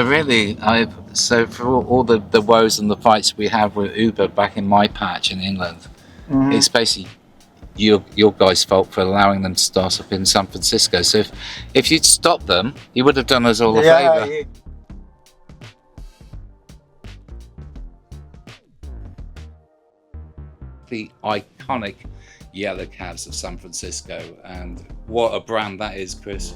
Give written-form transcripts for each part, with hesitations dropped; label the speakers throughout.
Speaker 1: So really, so for all the woes and the fights we have with Uber back in my patch in England, it's basically your guys' fault for allowing them to start up in San Francisco. So if you'd stopped them, you would have done us all a favour. The iconic yellow cabs of San Francisco, and what a brand that is, Chris.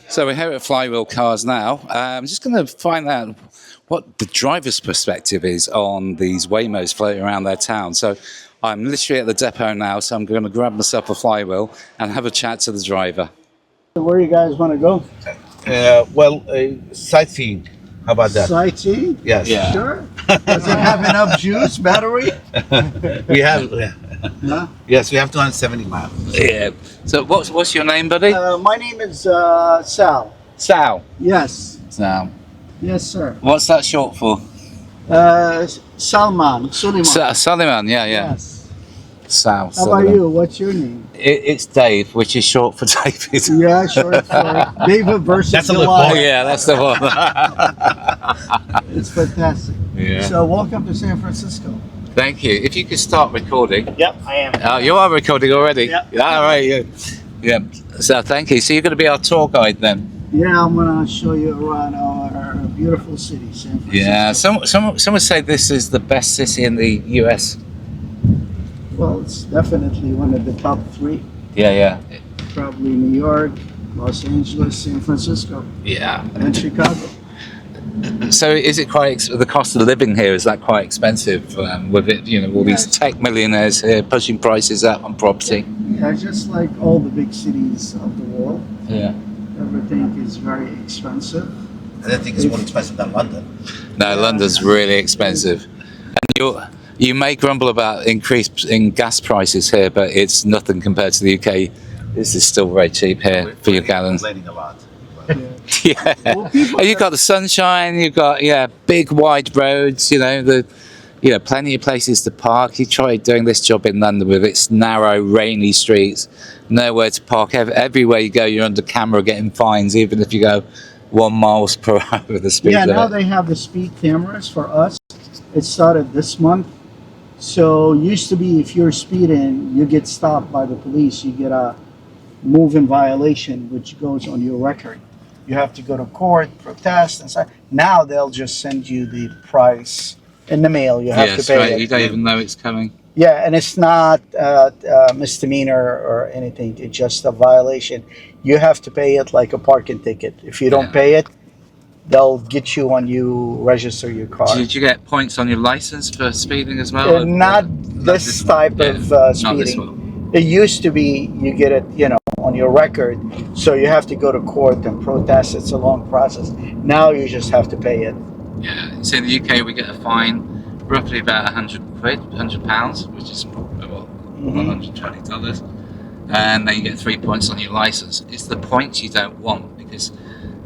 Speaker 1: So we're here at Flywheel Cars now. I'm just going to find out what the driver's perspective is on these Waymos floating around their town. So I'm literally at the depot now, so I'm going to grab myself a flywheel and have a chat to the driver.
Speaker 2: So where you guys want to go?
Speaker 3: Sightseeing. How about that?
Speaker 2: Sightseeing?
Speaker 3: Yes.
Speaker 1: Yeah.
Speaker 2: Sure. Does it have enough juice, battery?
Speaker 3: We have.
Speaker 2: No?
Speaker 3: Yes, we have 270 miles.
Speaker 1: Yeah. So what's your name, buddy?
Speaker 2: My name is Sal.
Speaker 1: Sal.
Speaker 2: Yes.
Speaker 1: Sal.
Speaker 2: Yes, sir.
Speaker 1: What's that short for?
Speaker 2: Suleiman.
Speaker 1: Suleiman. Yeah.
Speaker 2: Yes.
Speaker 1: Sal.
Speaker 2: How about you? What's your name?
Speaker 1: It's Dave, which is short for David.
Speaker 2: Yeah, short for David versus
Speaker 3: That's a
Speaker 2: Goliath.
Speaker 3: little
Speaker 1: Yeah, that's the one.
Speaker 2: It's fantastic.
Speaker 1: Yeah.
Speaker 2: So welcome to San Francisco.
Speaker 1: Thank you. If you could start recording.
Speaker 2: Yep, I am.
Speaker 1: Oh, you are recording already?
Speaker 2: Yep.
Speaker 1: All right. Yeah. So thank you. So you're going to be our tour guide then?
Speaker 2: Yeah, I'm going to show you around our beautiful city, San Francisco.
Speaker 1: Yeah. Some would say this is the best city in the US.
Speaker 2: Well, it's definitely one of the top three.
Speaker 1: Yeah.
Speaker 2: Probably New York, Los Angeles, San Francisco,
Speaker 1: Yeah.
Speaker 2: and Chicago.
Speaker 1: So is it the cost of living here, is that quite expensive with it, all these tech millionaires here pushing prices up on property?
Speaker 2: Yeah, just like all the big cities of the world,
Speaker 1: Yeah.
Speaker 2: everything is very expensive.
Speaker 3: I don't think it's more expensive than London.
Speaker 1: No, London's really expensive. And you may grumble about increase in gas prices here, but it's nothing compared to the UK. This is still very cheap here for your gallons.
Speaker 3: Complaining a lot.
Speaker 1: Yeah.
Speaker 2: Well,
Speaker 1: And you've got the sunshine, you've got big wide roads, plenty of places to park. You try doing this job in London with its narrow, rainy streets, nowhere to park. Everywhere you go, you're under camera getting fines, even if you go 1 mile per hour with the speed limit.
Speaker 2: Now they have the speed cameras for us. It started this month. So used to be if you're speeding, you get stopped by the police, you get a move in violation, which goes on your record. You have to go to court, protest, and so. Now they'll just send you the price in the mail. You have to pay
Speaker 1: right.
Speaker 2: it.
Speaker 1: You don't even know it's coming.
Speaker 2: Yeah, and it's not a misdemeanor or anything. It's just a violation. You have to pay it like a parking ticket. If you don't pay it, they'll get you when you register your car.
Speaker 1: Did you get points on your license for speeding as well?
Speaker 2: Not this type of
Speaker 1: Not
Speaker 2: speeding.
Speaker 1: this one.
Speaker 2: It used to be you get it, on your record, so you have to go to court and protest. It's a long process. Now you just have to pay it.
Speaker 1: Yeah, so in the UK we get a fine roughly about £100, which is about $120, and then you get 3 points on your license. It's the points you don't want, because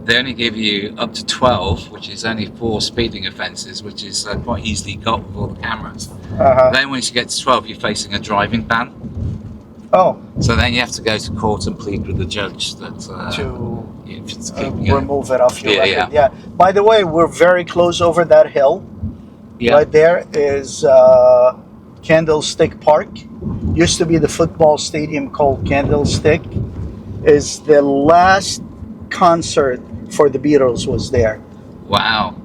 Speaker 1: they only give you up to 12, which is only 4 speeding offences, which is quite easily got with all the cameras. Then once you get to 12, you're facing a driving ban.
Speaker 2: Oh,
Speaker 1: So then you have to go to court and plead with the judge that
Speaker 2: to
Speaker 1: keep,
Speaker 2: remove it off your
Speaker 1: Yeah,
Speaker 2: record. Yeah. By the way, we're very close over that hill.
Speaker 1: yeah.
Speaker 2: Right there is Candlestick Park. Used to be the football stadium called Candlestick. Is the last concert for the Beatles was there.
Speaker 1: Wow.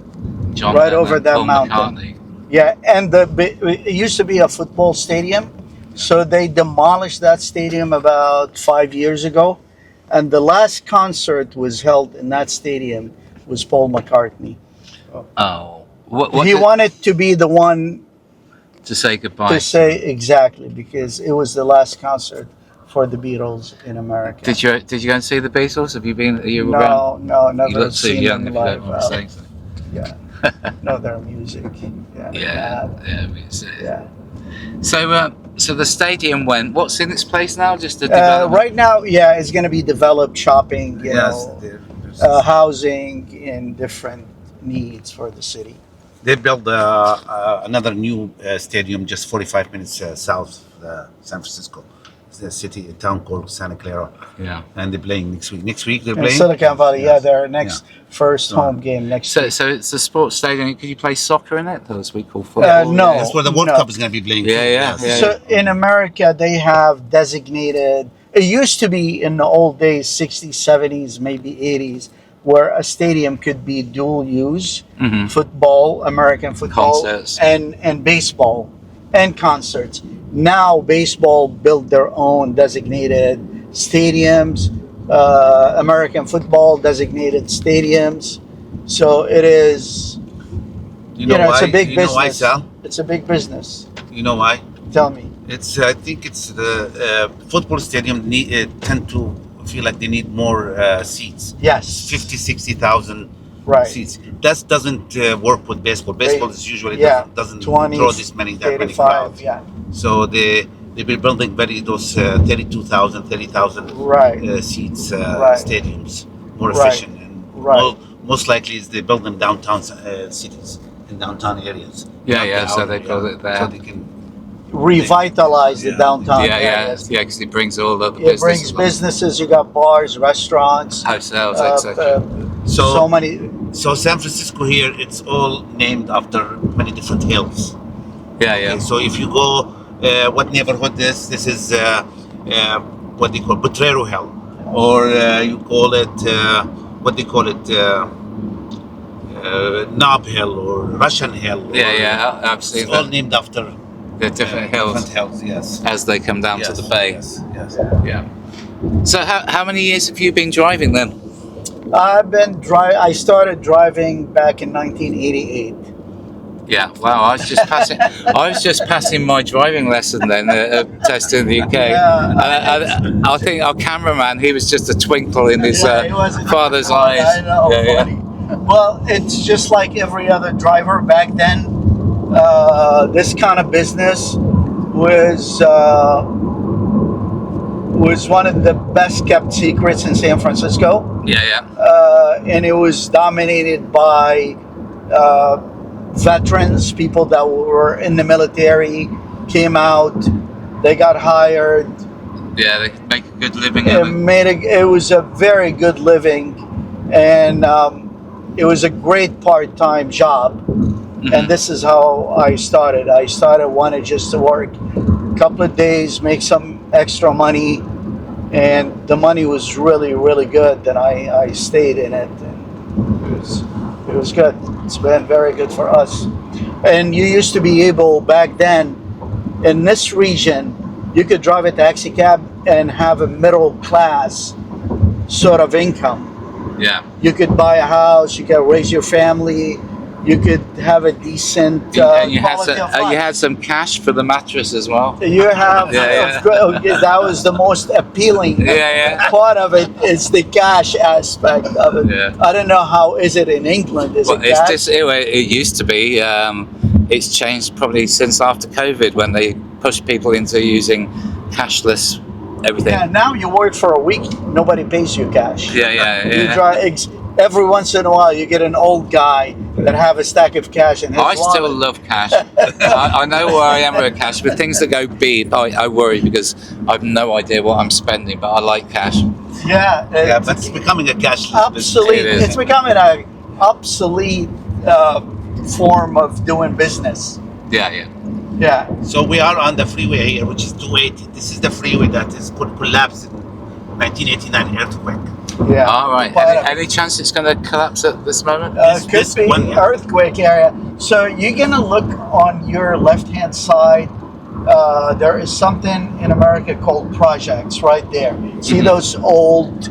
Speaker 1: John
Speaker 2: Right
Speaker 1: Lennon,
Speaker 2: over that
Speaker 1: Paul
Speaker 2: mountain.
Speaker 1: McCartney.
Speaker 2: Yeah, and it used to be a football stadium, so they demolished that stadium about 5 years ago, and the last concert was held in that stadium was Paul McCartney.
Speaker 1: Oh. What
Speaker 2: He
Speaker 1: did-
Speaker 2: wanted to be the one
Speaker 1: to say goodbye.
Speaker 2: to say exactly because it was the last concert for the Beatles in America.
Speaker 1: Did you go and see the Beatles? Have you been? Are you around?
Speaker 2: No,
Speaker 1: You
Speaker 2: never
Speaker 1: look too
Speaker 2: seen
Speaker 1: young
Speaker 2: them
Speaker 1: if you
Speaker 2: live.
Speaker 1: don't mind saying so.
Speaker 2: Yeah, no, their music. Yeah,
Speaker 1: Yeah.
Speaker 2: yeah.
Speaker 1: So the stadium went. What's in its place now? Just a
Speaker 2: Uh,
Speaker 1: development.
Speaker 2: right now, yeah, it's going to be developed shopping, you
Speaker 3: Yes,
Speaker 2: know,
Speaker 3: there's-
Speaker 2: housing and different needs for the city.
Speaker 3: they built another new stadium just 45 minutes south of San Francisco. It's a city, a town called Santa Clara,
Speaker 1: Yeah.
Speaker 3: and they're playing next week. Next week they're
Speaker 2: In
Speaker 3: playing.
Speaker 2: Silicon Valley, yeah,
Speaker 3: Yes.
Speaker 2: their next first
Speaker 3: So-
Speaker 2: home game next
Speaker 1: So
Speaker 2: week.
Speaker 1: so it's a sports stadium. Could you play soccer in it? As we call football.
Speaker 2: No.
Speaker 3: That's where the World
Speaker 2: No.
Speaker 3: Cup is going to be playing.
Speaker 1: Yeah,
Speaker 3: too,
Speaker 1: yeah,
Speaker 3: yes.
Speaker 1: yeah.
Speaker 2: So in America, they have designated, it used to be in the old days, 60s, 70s, maybe 80s, where a stadium could be dual use,
Speaker 1: Mhm.
Speaker 2: football, American football,
Speaker 1: Concerts.
Speaker 2: and baseball, and concerts. Now baseball built their own designated stadiums, American football designated stadiums. So it is,
Speaker 3: You know,
Speaker 2: know,
Speaker 3: why?
Speaker 2: it's a big
Speaker 3: you know why,
Speaker 2: business.
Speaker 3: Sal?
Speaker 2: It's a big business.
Speaker 3: You know why?
Speaker 2: Tell me.
Speaker 3: It's I think it's the football stadium tend to feel like they need more seats.
Speaker 2: Yes.
Speaker 3: 50, 60,000
Speaker 2: Right.
Speaker 3: seats. That doesn't work with baseball. Baseball is usually
Speaker 2: yeah,
Speaker 3: doesn't
Speaker 2: 20,
Speaker 3: draw that many
Speaker 2: 35,
Speaker 3: crowds.
Speaker 2: yeah.
Speaker 3: So they've been building those 32,000, 30,000
Speaker 2: Right.
Speaker 3: seats
Speaker 2: Right.
Speaker 3: stadiums more
Speaker 2: Right.
Speaker 3: efficient and
Speaker 2: Right.
Speaker 3: most likely is they build them downtown cities in downtown areas.
Speaker 1: Yeah,
Speaker 3: Not
Speaker 1: yeah,
Speaker 3: the
Speaker 1: so
Speaker 3: outer,
Speaker 1: they call it there.
Speaker 3: So they can
Speaker 2: Revitalize the
Speaker 3: Yeah.
Speaker 2: downtown
Speaker 1: Yeah, yeah,
Speaker 2: areas.
Speaker 1: yeah. Because it brings all the
Speaker 2: It
Speaker 1: businesses,
Speaker 2: brings
Speaker 1: on.
Speaker 2: businesses. You got bars, restaurants,
Speaker 1: hotels,
Speaker 2: uh,
Speaker 1: etc.
Speaker 2: so many.
Speaker 3: So San Francisco here, it's all named after many different hills.
Speaker 1: Yeah, yeah.
Speaker 3: Okay, so if you go, what neighborhood this is what they call Potrero Hill, or you call it what they call it Knob Hill or Russian Hill.
Speaker 1: Yeah,
Speaker 3: or-
Speaker 1: yeah. I've
Speaker 3: It's
Speaker 1: seen
Speaker 3: all
Speaker 1: that.
Speaker 3: named after
Speaker 1: The different hills
Speaker 3: Different hills, yes.
Speaker 1: as they come down to
Speaker 3: Yes,
Speaker 1: the bay.
Speaker 3: Yes, yes.
Speaker 1: Yeah. So how many years have you been driving then?
Speaker 2: I started driving back in 1988.
Speaker 1: Yeah. Wow. I was just passing. I was just passing my driving lesson then, test in the UK.
Speaker 2: Yeah.
Speaker 1: I think our cameraman, he was just a twinkle in his
Speaker 2: Yeah, it wasn't-
Speaker 1: father's eyes.
Speaker 2: I know,
Speaker 1: Yeah, yeah.
Speaker 2: funny. Well, it's just like every other driver back then. This kind of business was one of the best kept secrets in San Francisco,
Speaker 1: Yeah, yeah.
Speaker 2: and it was dominated by veterans, people that were in the military, came out, they got hired.
Speaker 1: Yeah, they could make a good living out of it.
Speaker 2: It was a very good living, and it was a great part-time job. And this is how I started. I wanted just to work a couple of days, make some extra money, and the money was really, really good. Then I stayed in it, and it was good. It's been very good for us. And you used to be able back then in this region, you could drive a taxi cab and have a middle class sort of income.
Speaker 1: Yeah.
Speaker 2: You could buy a house, you could raise your family, you could have a decent
Speaker 1: And you had
Speaker 2: quality
Speaker 1: some.
Speaker 2: of life.
Speaker 1: You had some cash for the mattress as well.
Speaker 2: You have,
Speaker 1: Yeah,
Speaker 2: of course, that was the most appealing
Speaker 1: Yeah, yeah.
Speaker 2: part of it is the cash aspect of it.
Speaker 1: Yeah.
Speaker 2: I don't know how is it in England. Is
Speaker 1: Well,
Speaker 2: it
Speaker 1: it's
Speaker 2: cash?
Speaker 1: just it used to be. It's changed probably since after COVID when they pushed people into using cashless everything.
Speaker 2: Yeah, now you work for a week, nobody pays you cash.
Speaker 1: Yeah, yeah,
Speaker 2: You
Speaker 1: yeah.
Speaker 2: drive, every once in a while, you get an old guy that have a stack of cash in his
Speaker 1: I still
Speaker 2: wallet.
Speaker 1: love cash. I know where I am with cash, but things that go beep, I worry because I've no idea what I'm spending. But I like cash.
Speaker 2: Yeah,
Speaker 3: Yeah, but it's becoming a cashless
Speaker 2: obsolete.
Speaker 1: It is.
Speaker 2: It's becoming an obsolete form of doing business.
Speaker 1: Yeah, yeah.
Speaker 2: Yeah.
Speaker 3: So we are on the freeway here, which is 280. This is the freeway that is collapsed in 1989 earthquake.
Speaker 2: Yeah.
Speaker 1: All right.
Speaker 2: But,
Speaker 1: Any chance it's going to collapse at this moment?
Speaker 2: could
Speaker 3: this
Speaker 2: be
Speaker 3: one-
Speaker 2: earthquake area. So you're gonna look on your left-hand side. There is something in America called projects right there. See
Speaker 1: Mhm.
Speaker 2: those old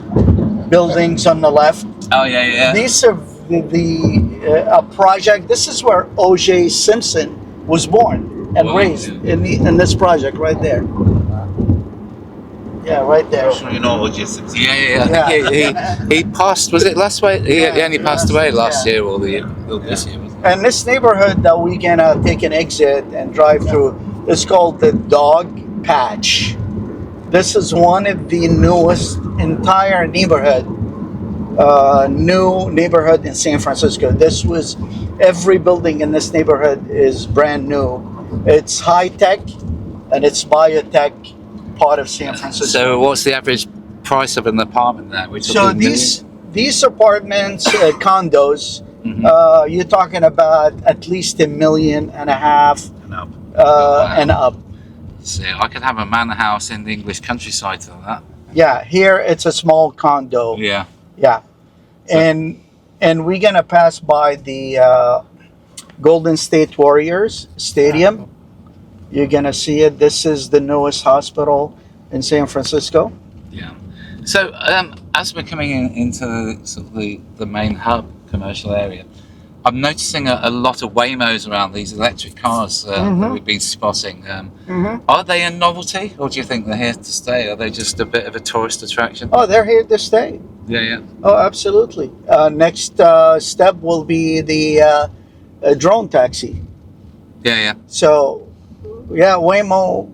Speaker 2: buildings on the left?
Speaker 1: Oh yeah.
Speaker 2: These are a project. This is where O.J. Simpson was born and
Speaker 1: Wow,
Speaker 2: raised
Speaker 1: yeah.
Speaker 2: in this project right there. Yeah, right there.
Speaker 3: I'm sure you know O.J. Simpson.
Speaker 1: Yeah. I think he passed. Was it last way? He only passed away last year or this year. Wasn't it?
Speaker 2: And this neighborhood that we can take an exit and drive through is called the Dogpatch. This is one of the newest entire neighborhood, new neighborhood in San Francisco. This was every building in this neighborhood is brand new. It's high tech and it's biotech part of San Francisco.
Speaker 1: So what's the average price of an apartment there?
Speaker 2: So these apartments, condos,
Speaker 1: Mhm.
Speaker 2: you're talking about at least $1.5 million
Speaker 3: And up.
Speaker 2: and up.
Speaker 1: See, I could have a manor house in the English countryside for that.
Speaker 2: Yeah, here it's a small condo.
Speaker 1: Yeah.
Speaker 2: Yeah,
Speaker 1: So-
Speaker 2: and we're gonna pass by the Golden State Warriors Stadium. You're gonna see it. This is the newest hospital in San Francisco.
Speaker 1: Yeah. So as we're coming into sort of the main hub commercial area, I'm noticing a lot of Waymos around, these electric cars that we've been spotting. Are they a novelty, or do you think they're here to stay? Are they just a bit of a tourist attraction?
Speaker 2: Oh, they're here to stay.
Speaker 1: Yeah.
Speaker 2: Oh, absolutely. Next step will be the drone taxi.
Speaker 1: Yeah.
Speaker 2: So, yeah, Waymo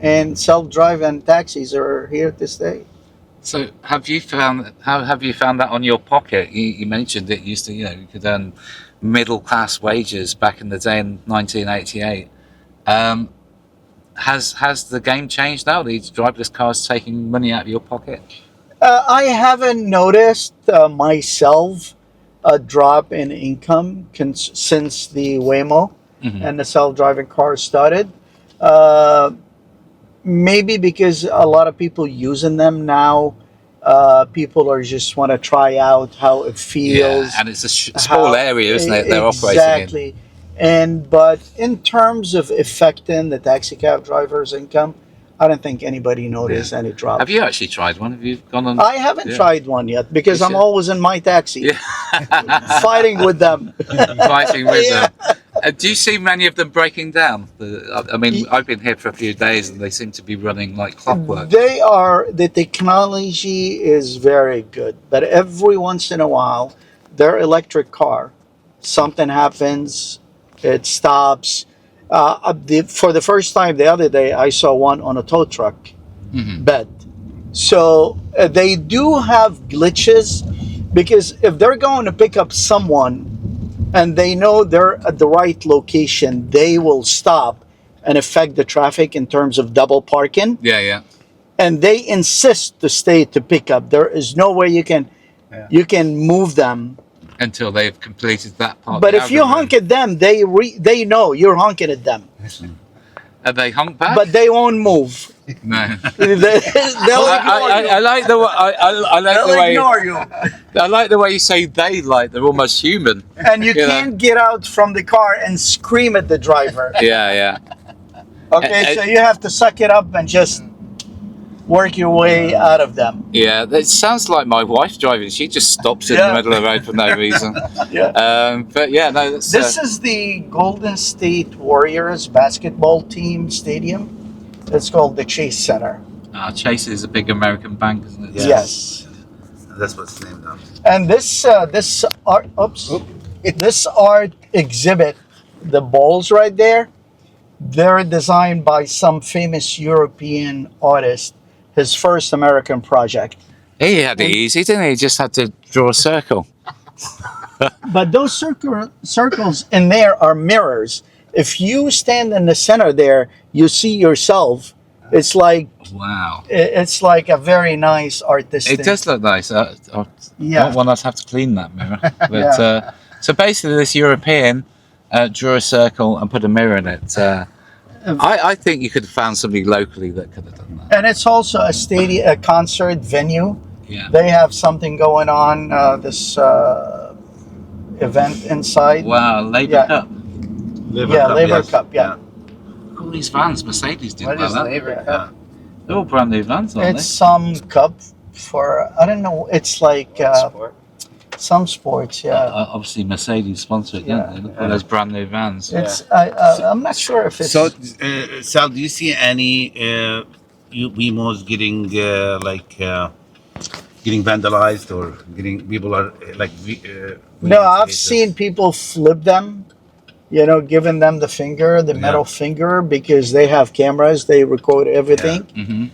Speaker 2: and self-driving taxis are here to stay.
Speaker 1: So how have you found that on your pocket? You mentioned it used to, you could earn middle class wages back in the day in 1988. Has the game changed now? These driverless cars taking money out of your pocket?
Speaker 2: I haven't noticed myself a drop in income since the Waymo and the self-driving cars started. Maybe because a lot of people using them now. People are just want to try out how it feels.
Speaker 1: Yeah, and it's a small area, isn't it? They're operating
Speaker 2: exactly. But in terms of affecting the taxi cab driver's income, I don't think anybody noticed any drop.
Speaker 1: Have you actually tried one? Have you gone on?
Speaker 2: I haven't tried one yet because
Speaker 1: You
Speaker 2: I'm
Speaker 1: should.
Speaker 2: always in my taxi,
Speaker 1: Yeah.
Speaker 2: fighting with them.
Speaker 1: Fighting with
Speaker 2: Yeah.
Speaker 1: them. Do you see many of them breaking down? I mean, I've been here for a few days and they seem to be running like clockwork.
Speaker 2: The technology is very good, but every once in a while, their electric car, something happens, it stops. For the first time the other day, I saw one on a tow truck bed. So they do have glitches because if they're going to pick up someone and they know they're at the right location, they will stop and affect the traffic in terms of double parking.
Speaker 1: Yeah.
Speaker 2: And they insist to stay to pick up. There is no way you can move them.
Speaker 1: Until they've completed that part.
Speaker 2: But
Speaker 1: of the
Speaker 2: if you
Speaker 1: algorithm.
Speaker 2: honk at them, they know you're honking at them.
Speaker 1: Are they honk back?
Speaker 2: But they won't move.
Speaker 1: No.
Speaker 2: They'll ignore you.
Speaker 1: I like the way I like
Speaker 2: They'll
Speaker 1: the way
Speaker 2: ignore you.
Speaker 1: I like the way you say they, like they're almost human.
Speaker 2: And you
Speaker 1: You know?
Speaker 2: can't get out from the car and scream at the driver.
Speaker 1: Yeah.
Speaker 2: Okay, so you have to suck it up and just work your way out of them.
Speaker 1: Yeah, it sounds like my wife driving. She just stops in the middle of the road for no reason.
Speaker 2: Yeah.
Speaker 1: But yeah, no. That's,
Speaker 2: This is the Golden State Warriors basketball team stadium. It's called the Chase Center.
Speaker 1: Chase is a big American bank, isn't it?
Speaker 2: Yes.
Speaker 3: That's what's named after.
Speaker 2: And this art exhibit, the balls right there, they're designed by some famous European artist. His first American project.
Speaker 1: He had it easy, didn't he? He just had to draw a circle.
Speaker 2: But those circles in there are mirrors. If you stand in the center there, you see yourself. It's like
Speaker 1: Wow.
Speaker 2: it's like a very nice artistic.
Speaker 1: It does look nice. I
Speaker 2: Yeah.
Speaker 1: don't want us to have to clean that mirror. But so basically, this European drew a circle and put a mirror in it. I think you could have found somebody locally that could have done that.
Speaker 2: And it's also a stadium, a concert venue.
Speaker 1: Yeah.
Speaker 2: They have something going on, this event inside.
Speaker 1: Wow, Labour
Speaker 2: Yeah.
Speaker 1: Cup.
Speaker 2: Labour
Speaker 3: yes.
Speaker 2: Cup, yeah.
Speaker 1: All these vans, Mercedes did
Speaker 4: What
Speaker 1: like
Speaker 4: is
Speaker 1: that.
Speaker 4: Labor
Speaker 2: Yeah.
Speaker 4: Cup?
Speaker 1: They're all brand new vans, aren't
Speaker 2: It's some cup for, I don't know, it's like
Speaker 4: Sport?
Speaker 2: some sports,
Speaker 1: they?
Speaker 2: yeah.
Speaker 1: Obviously, Mercedes sponsor it,
Speaker 2: Yeah.
Speaker 1: don't they? Look at all those brand new vans.
Speaker 2: It's I'm not sure if it's...
Speaker 3: So, Sal, do you see any Wemos getting vandalized or getting people are
Speaker 2: No, I've seen people flip them, giving them the finger, the metal finger, because they have cameras, they record everything,
Speaker 1: Mm-hmm.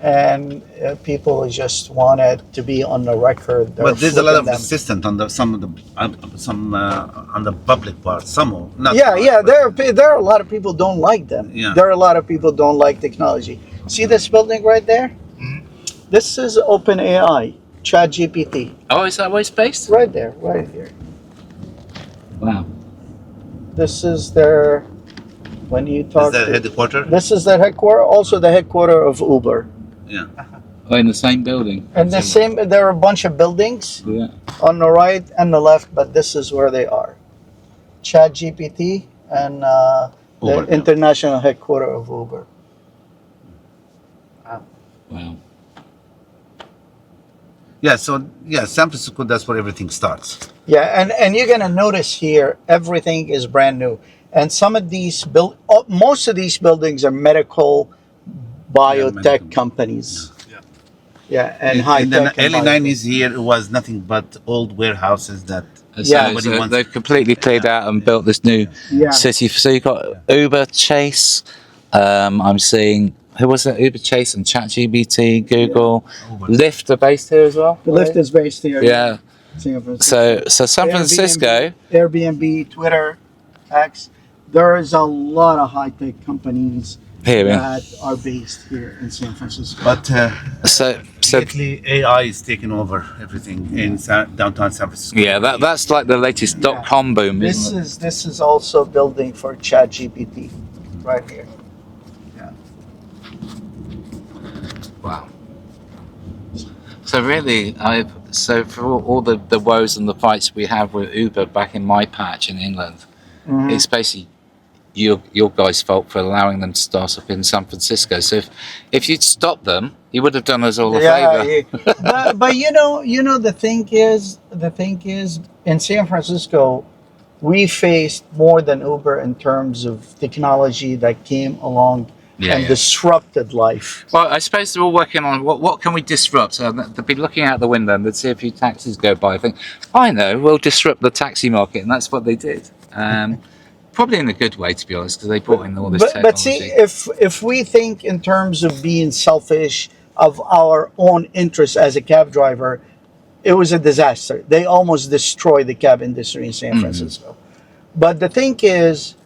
Speaker 2: and people just want it to be on the record. They're
Speaker 3: But there's a lot
Speaker 2: flipping
Speaker 3: of
Speaker 2: them.
Speaker 3: assistance on the public part. Some not
Speaker 2: Yeah,
Speaker 3: much,
Speaker 2: yeah.
Speaker 3: but-
Speaker 2: There are a lot of people don't like them.
Speaker 3: Yeah.
Speaker 2: There are a lot of people don't like technology. See this building right there?
Speaker 4: Mhm.
Speaker 2: This is OpenAI, ChatGPT,
Speaker 1: Oh, is that where it's based?
Speaker 2: right there, right here.
Speaker 1: Wow.
Speaker 2: This is their, when you
Speaker 3: Is
Speaker 2: talk,
Speaker 3: that headquarters?
Speaker 2: this is their headquarters, also the headquarters of Uber.
Speaker 3: Yeah.
Speaker 1: Oh, in the same building.
Speaker 2: And the same, there are a bunch of buildings
Speaker 1: Yeah.
Speaker 2: on the right and the left, but this is where they are. ChatGPT and the
Speaker 3: Uber, yeah.
Speaker 2: international headquarters of Uber.
Speaker 1: Wow.
Speaker 3: Yeah. So San Francisco. That's where everything starts.
Speaker 2: Yeah, and you're gonna notice here everything is brand new, and some of these most of these buildings are medical, biotech
Speaker 3: medical.
Speaker 2: companies.
Speaker 4: Yeah.
Speaker 2: Yeah, and
Speaker 3: in
Speaker 2: high
Speaker 3: the
Speaker 2: tech.
Speaker 3: early '90s, here it was nothing but old warehouses that.
Speaker 1: So,
Speaker 2: Yeah.
Speaker 3: Nobody
Speaker 1: so
Speaker 3: wants-
Speaker 1: they've completely cleared out and built this new
Speaker 2: Yeah,
Speaker 1: city. So you've got Uber, Chase. I'm seeing, who was that? Uber, Chase, and ChatGPT, Google. Lyft are based here as well.
Speaker 2: the lift is based here.
Speaker 1: Yeah.
Speaker 2: San Francisco.
Speaker 1: So San Francisco.
Speaker 2: Airbnb, Twitter, X. There is a lot of high tech companies
Speaker 1: Here, yeah.
Speaker 2: that are based here in San Francisco.
Speaker 3: But
Speaker 1: So
Speaker 3: lately, AI is taking over everything in downtown San Francisco.
Speaker 1: yeah, that's like the latest .com boom,
Speaker 2: This
Speaker 1: isn't it?
Speaker 2: this is also building for ChatGPT, right here.
Speaker 1: Wow. So really, so for all the woes and the fights we have with Uber back in my patch in England,
Speaker 2: Mhm.
Speaker 1: it's basically your guys' fault for allowing them to start up in San Francisco. So if you'd stopped them, you would have done us all a favour.
Speaker 2: Yeah. but the thing is in San Francisco, we faced more than Uber in terms of technology that came along and disrupted life.
Speaker 1: Well, I suppose they're all working on what can we disrupt. So they'd be looking out the window and they'd see a few taxis go by. I think, I know, we'll disrupt the taxi market, and that's what they did. Probably in a good way, to be honest, because they brought in all this technology.
Speaker 2: But see, if we think in terms of being selfish of our own interests as a cab driver, it was a disaster. They almost destroyed the cab industry in San Francisco. But the thing is,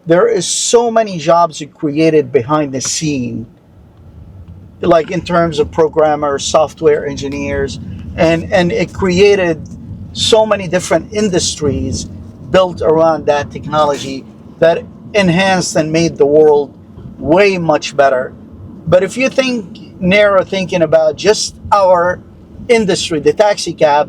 Speaker 2: there is so many jobs created behind the scene, like in terms of programmers, software engineers, and it created so many different industries built around that technology that enhanced and made the world way much better. But if you think narrow thinking about just our industry, the taxi cab,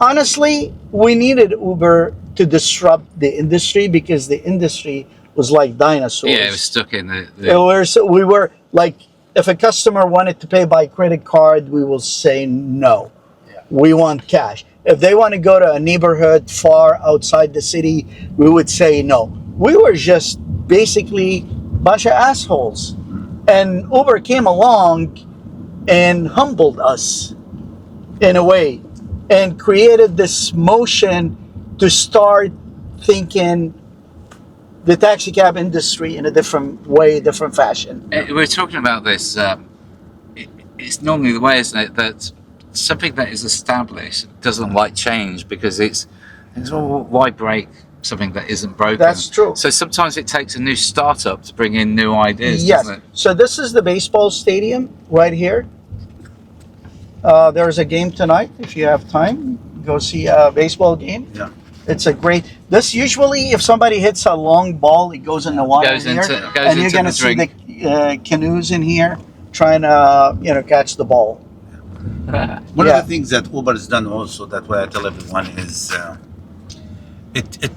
Speaker 2: honestly, we needed Uber to disrupt the industry because the industry was like dinosaurs.
Speaker 1: Yeah, it was stuck in the
Speaker 2: We were like, if a customer wanted to pay by credit card, we will say no.
Speaker 4: Yeah.
Speaker 2: We want cash. If they want to go to a neighborhood far outside the city, we would say no. We were just basically a bunch of assholes. And Uber came along and humbled us in a way and created this motion to start thinking the taxi cab industry in a different way, different fashion.
Speaker 1: We're talking about this. It's normally the way, isn't it, that something that is established doesn't like change because it's well, why break something that isn't broken?
Speaker 2: That's true.
Speaker 1: So sometimes it takes a new startup to bring in new ideas,
Speaker 2: Yes.
Speaker 1: doesn't it?
Speaker 2: So this is the baseball stadium right here. There's a game tonight. If you have time, go see a baseball game.
Speaker 3: Yeah.
Speaker 2: It's a great. This usually, if somebody hits a long ball, it goes in the water
Speaker 1: Goes
Speaker 2: here,
Speaker 1: into- goes
Speaker 2: and you're
Speaker 1: into
Speaker 2: going to
Speaker 1: the
Speaker 2: see
Speaker 1: drink.
Speaker 2: the canoes in here trying to, catch the ball.
Speaker 3: One
Speaker 2: Yeah.
Speaker 3: of the things that Uber has done also, that way I tell everyone, is it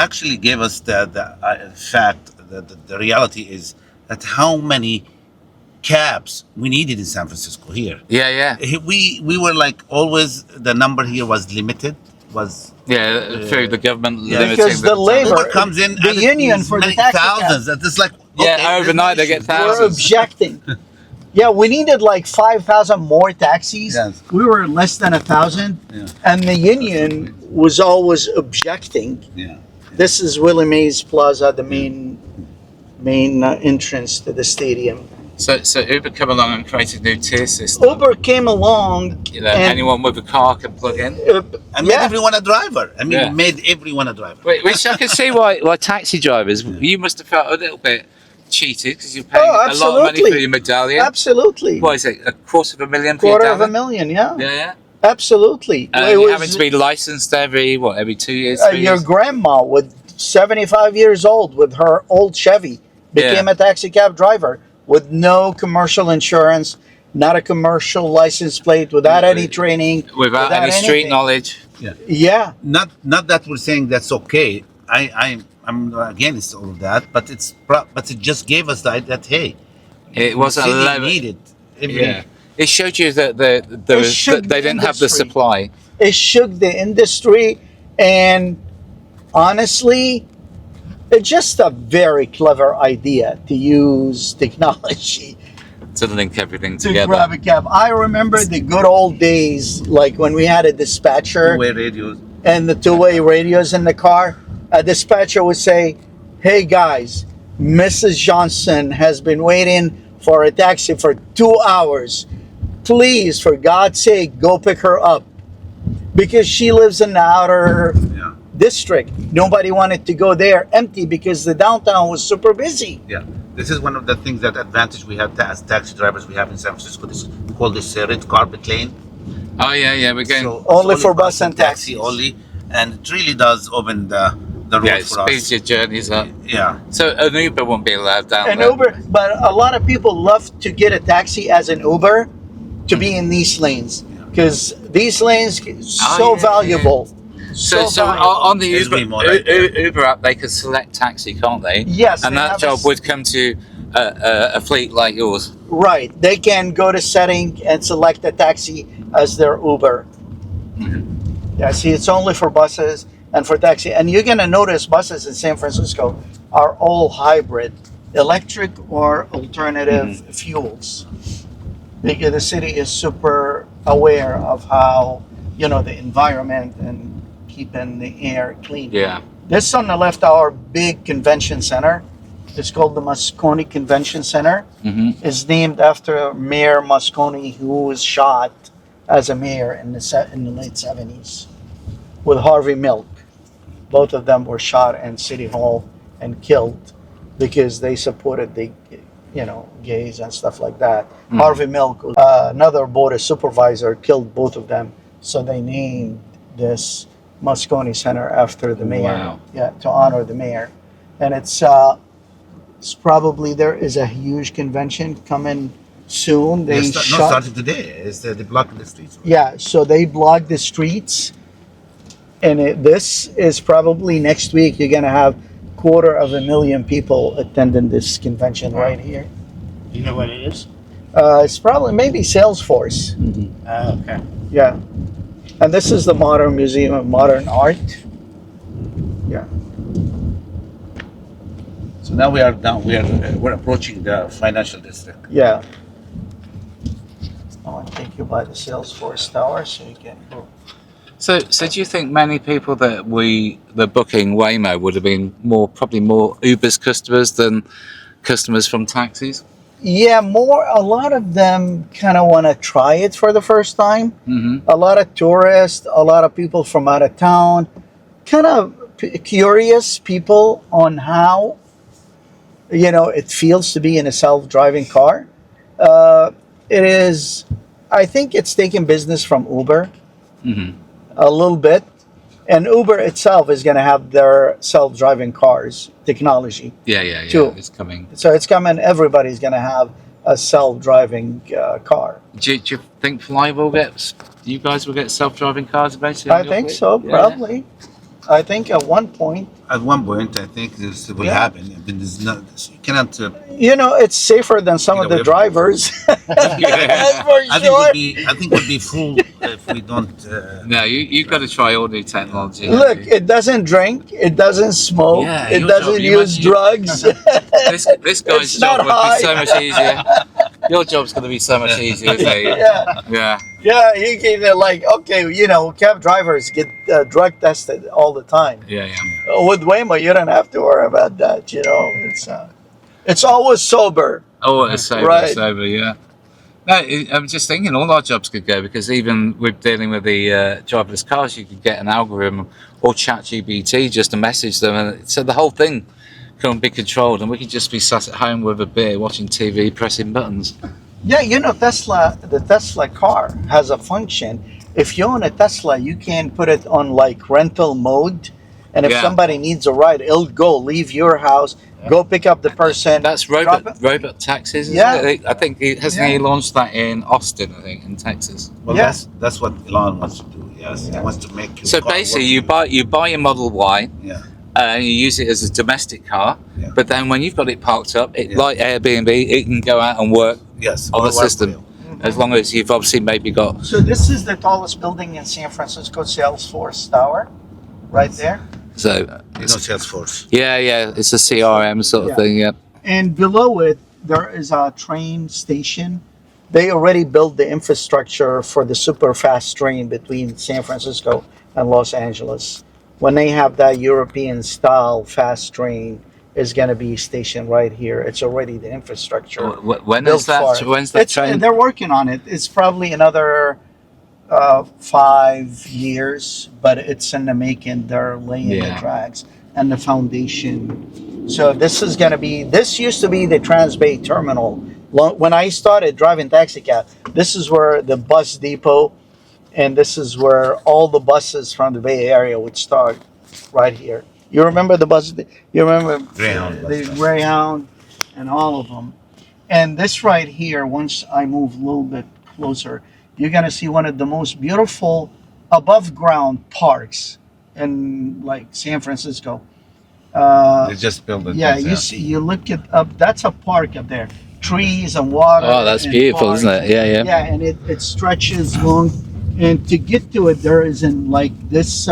Speaker 3: actually gave us the fact that the reality is that how many cabs we needed in San Francisco here.
Speaker 1: Yeah.
Speaker 3: We were like always, the number here was limited, was
Speaker 1: Yeah, through the government
Speaker 3: Yeah.
Speaker 1: limiting
Speaker 2: Because the labor-
Speaker 3: Uber comes in
Speaker 2: the
Speaker 3: and it
Speaker 2: union
Speaker 3: needs
Speaker 2: for the
Speaker 3: many
Speaker 2: taxi cab.
Speaker 3: thousands. And it's like,
Speaker 1: Yeah,
Speaker 3: okay, there's
Speaker 1: overnight
Speaker 3: no
Speaker 1: they get
Speaker 3: issue.
Speaker 1: thousands.
Speaker 2: We're objecting. Yeah, we needed like 5,000 more taxis.
Speaker 3: Yes.
Speaker 2: We were less than 1,000,
Speaker 3: Yeah.
Speaker 2: and the union was always objecting.
Speaker 3: Yeah.
Speaker 2: This is Willie Mays Plaza, the main entrance to the stadium.
Speaker 1: So Uber come along and created a new tier system.
Speaker 2: Uber came along,
Speaker 1: You know,
Speaker 2: and
Speaker 1: anyone with a car can plug in.
Speaker 3: And made
Speaker 2: yeah,
Speaker 3: everyone a driver. I mean,
Speaker 1: Yeah.
Speaker 3: made everyone a driver.
Speaker 1: Which I can see why taxi drivers, you must have felt a little bit cheated because you're paying
Speaker 2: Oh,
Speaker 1: a lot of money
Speaker 2: absolutely.
Speaker 1: for your medallion.
Speaker 2: absolutely.
Speaker 1: What is it, $250,000 for your
Speaker 2: $250,000, yeah.
Speaker 1: Yeah.
Speaker 2: Absolutely. It
Speaker 1: You're
Speaker 2: was,
Speaker 1: having to be licensed every 2 years, 3
Speaker 2: your
Speaker 1: years?
Speaker 2: grandma, with 75 years old, with her old Chevy, became a taxi cab driver with no commercial insurance, not a commercial license plate, without any training,
Speaker 1: Without any street
Speaker 2: anything.
Speaker 1: knowledge.
Speaker 2: Yeah,
Speaker 3: Not that we're saying that's okay. I'm against all of that, but but it just gave us the idea that hey,
Speaker 1: It wasn't a
Speaker 3: city
Speaker 1: level.
Speaker 3: needed.
Speaker 1: Yeah. It showed you that
Speaker 2: shook
Speaker 1: they
Speaker 2: the
Speaker 1: didn't have the
Speaker 2: industry.
Speaker 1: supply.
Speaker 2: it shook the industry, and honestly, it's just a very clever idea to use technology
Speaker 1: To link everything
Speaker 2: to
Speaker 1: together.
Speaker 2: grab a cab. I remember the good old days, like when we had a dispatcher
Speaker 3: Two-way radios.
Speaker 2: and the two-way radios in the car. A dispatcher would say, "Hey guys, Mrs. Johnson has been waiting for a taxi for 2 hours. Please, for God's sake, go pick her up." Because she lives in the outer
Speaker 3: Yeah.
Speaker 2: district. Nobody wanted to go there empty because the downtown was super busy.
Speaker 3: Yeah. This is one of the things, that advantage we have as taxi drivers we have in San Francisco. This we call this red carpet lane.
Speaker 1: Oh yeah, we're going.
Speaker 3: So
Speaker 2: Only
Speaker 3: it's
Speaker 2: for bus and taxis.
Speaker 3: only, and it really does open the road
Speaker 1: Yeah, it
Speaker 3: for us.
Speaker 1: speeds your journeys up.
Speaker 3: Yeah.
Speaker 1: So an Uber won't be allowed down
Speaker 2: An
Speaker 1: there.
Speaker 2: Uber, but a lot of people love to get a taxi as an Uber to be in these lanes because these lanes so
Speaker 1: yeah,
Speaker 2: valuable.
Speaker 1: So
Speaker 2: valuable.
Speaker 1: on the
Speaker 3: It's
Speaker 1: Uber,
Speaker 3: way more like that.
Speaker 1: Uber app, they can select taxi, can't they?
Speaker 2: Yes,
Speaker 1: And
Speaker 2: they
Speaker 1: that
Speaker 2: have
Speaker 1: job would come to a fleet like yours.
Speaker 2: Right. They can go to setting and select a taxi as their Uber. Yeah, see, it's only for buses and for taxi. And you're going to notice buses in San Francisco are all hybrid, electric or alternative fuels. Because the city is super aware of how, the environment and keeping the air clean.
Speaker 1: Yeah.
Speaker 2: This on the left, our big convention center. It's called the Moscone Convention Center.
Speaker 1: hmm
Speaker 2: Is named after Mayor Moscone, who was shot as a mayor in the late 70s with Harvey Milk. Both of them were shot in City Hall and killed because they supported the gays and stuff like that. Harvey Milk, another border supervisor, killed both of them. So they named this Moscone Center after the mayor.
Speaker 1: Wow.
Speaker 2: Yeah, to honor the mayor. And it's probably, there is a huge convention coming soon. They
Speaker 3: Started today. It's the block in the streets.
Speaker 2: yeah, so they blocked the streets, and this is probably next week. You're gonna have 250,000 people attending this convention right here.
Speaker 4: You know what it is?
Speaker 2: It's probably maybe Salesforce.
Speaker 4: Okay.
Speaker 2: Yeah, and this is the Modern Museum of Modern Art. Yeah.
Speaker 3: So now we are down. We're approaching the financial district.
Speaker 2: Yeah. I want to take you by the Salesforce Tower so you can go.
Speaker 1: So do you think many people that the booking Waymo would have been probably more Uber's customers than customers from taxis?
Speaker 2: Yeah, a lot of them kind of want to try it for the first time.
Speaker 1: Mm-hmm.
Speaker 2: A lot of tourists, a lot of people from out of town, kind of curious people on how, it feels to be in a self-driving car. I think it's taking business from Uber
Speaker 1: Mm-hmm.
Speaker 2: a little bit. And Uber itself is going to have their self-driving cars technology.
Speaker 1: Yeah.
Speaker 2: Too.
Speaker 1: It's coming.
Speaker 2: So it's coming. Everybody's going to have a self-driving car.
Speaker 1: Do you think Flywheel gets? You guys will get self-driving cars eventually?
Speaker 2: I think so, probably. I think at one point.
Speaker 3: At one point, I think this will
Speaker 2: Yeah.
Speaker 3: happen. I mean, there's not, you cannot.
Speaker 2: It's safer than some
Speaker 3: You
Speaker 2: of
Speaker 3: know,
Speaker 2: the
Speaker 3: we-
Speaker 2: drivers. That's for
Speaker 3: I think
Speaker 2: sure.
Speaker 3: I think we'll be fooled if we don't.
Speaker 1: No, you've got to try all new technology.
Speaker 2: Look, it doesn't drink, it doesn't smoke,
Speaker 1: Yeah,
Speaker 2: it
Speaker 1: your
Speaker 2: doesn't
Speaker 1: job, you
Speaker 2: use
Speaker 1: imagine-
Speaker 2: drugs.
Speaker 1: This guy's
Speaker 2: It's
Speaker 1: job
Speaker 2: not
Speaker 1: would
Speaker 2: high.
Speaker 1: be so much easier. Your job's going to be so much easier. Isn't it?
Speaker 2: Yeah.
Speaker 1: Yeah.
Speaker 2: Yeah, you can cab drivers get drug tested all the time.
Speaker 1: Yeah.
Speaker 2: With Waymo, you don't have to worry about that. It's always sober.
Speaker 1: Oh, it's sober,
Speaker 2: Right.
Speaker 1: yeah. No, I'm just thinking all our jobs could go because even with dealing with the driverless cars, you could get an algorithm or ChatGPT just to message them, and so the whole thing can be controlled, and we could just be sat at home with a beer, watching TV, pressing buttons.
Speaker 2: Yeah, the Tesla car has a function. If you own a Tesla, you can put it on like rental mode, and if
Speaker 1: Yeah.
Speaker 2: somebody needs a ride, it'll leave your house, go pick up the person.
Speaker 1: That's
Speaker 2: drop it.
Speaker 1: Robotaxis, isn't
Speaker 2: Yeah.
Speaker 1: it? I think hasn't he launched that in Austin? I think in Texas.
Speaker 3: Well,
Speaker 2: Yeah.
Speaker 3: that's what Elon wants to do. Yes, he wants to make. your
Speaker 1: So
Speaker 3: car
Speaker 1: basically,
Speaker 3: work.
Speaker 1: you buy your Model Y.
Speaker 3: Yeah.
Speaker 1: And you use it as a domestic car,
Speaker 3: Yeah.
Speaker 1: but then when you've got it parked up,
Speaker 3: Yeah.
Speaker 1: like Airbnb, it can go out and work
Speaker 3: Yes.
Speaker 1: on the
Speaker 3: all work
Speaker 1: system,
Speaker 3: for you.
Speaker 1: as long as you've obviously maybe got.
Speaker 2: So this is the tallest building in San Francisco, Salesforce Tower, right there.
Speaker 1: So
Speaker 3: You know Salesforce.
Speaker 1: yeah, it's a CRM sort of
Speaker 2: Yeah.
Speaker 1: thing. Yeah,
Speaker 2: And below it, there is a train station. They already built the infrastructure for the super fast train between San Francisco and Los Angeles. When they have that European style fast train, is going to be stationed right here. It's already the infrastructure.
Speaker 1: when
Speaker 2: built
Speaker 1: is that?
Speaker 2: for it.
Speaker 1: When's that train?
Speaker 2: They're working on it. It's probably another 5 years, but it's in the making. They're laying the
Speaker 1: Yeah.
Speaker 2: tracks and the foundation. So this is going to be. This used to be the Transbay terminal. When I started driving taxi cab, this is where the bus depot, and this is where all the buses from the Bay Area would start. Right here. You remember the bus? You remember
Speaker 3: Greyhound
Speaker 2: the
Speaker 3: bus.
Speaker 2: Greyhound and all of them. And this right here, once I move a little bit closer, you're gonna see one of the most beautiful above ground parks in like San Francisco.
Speaker 3: They just built it.
Speaker 2: Yeah, you see, you look it up. That's a park up there, trees and water.
Speaker 1: Oh, that's
Speaker 2: and
Speaker 1: beautiful,
Speaker 2: parks.
Speaker 1: isn't it? Yeah.
Speaker 2: Yeah, and it stretches long, and to get to it, there isn't like this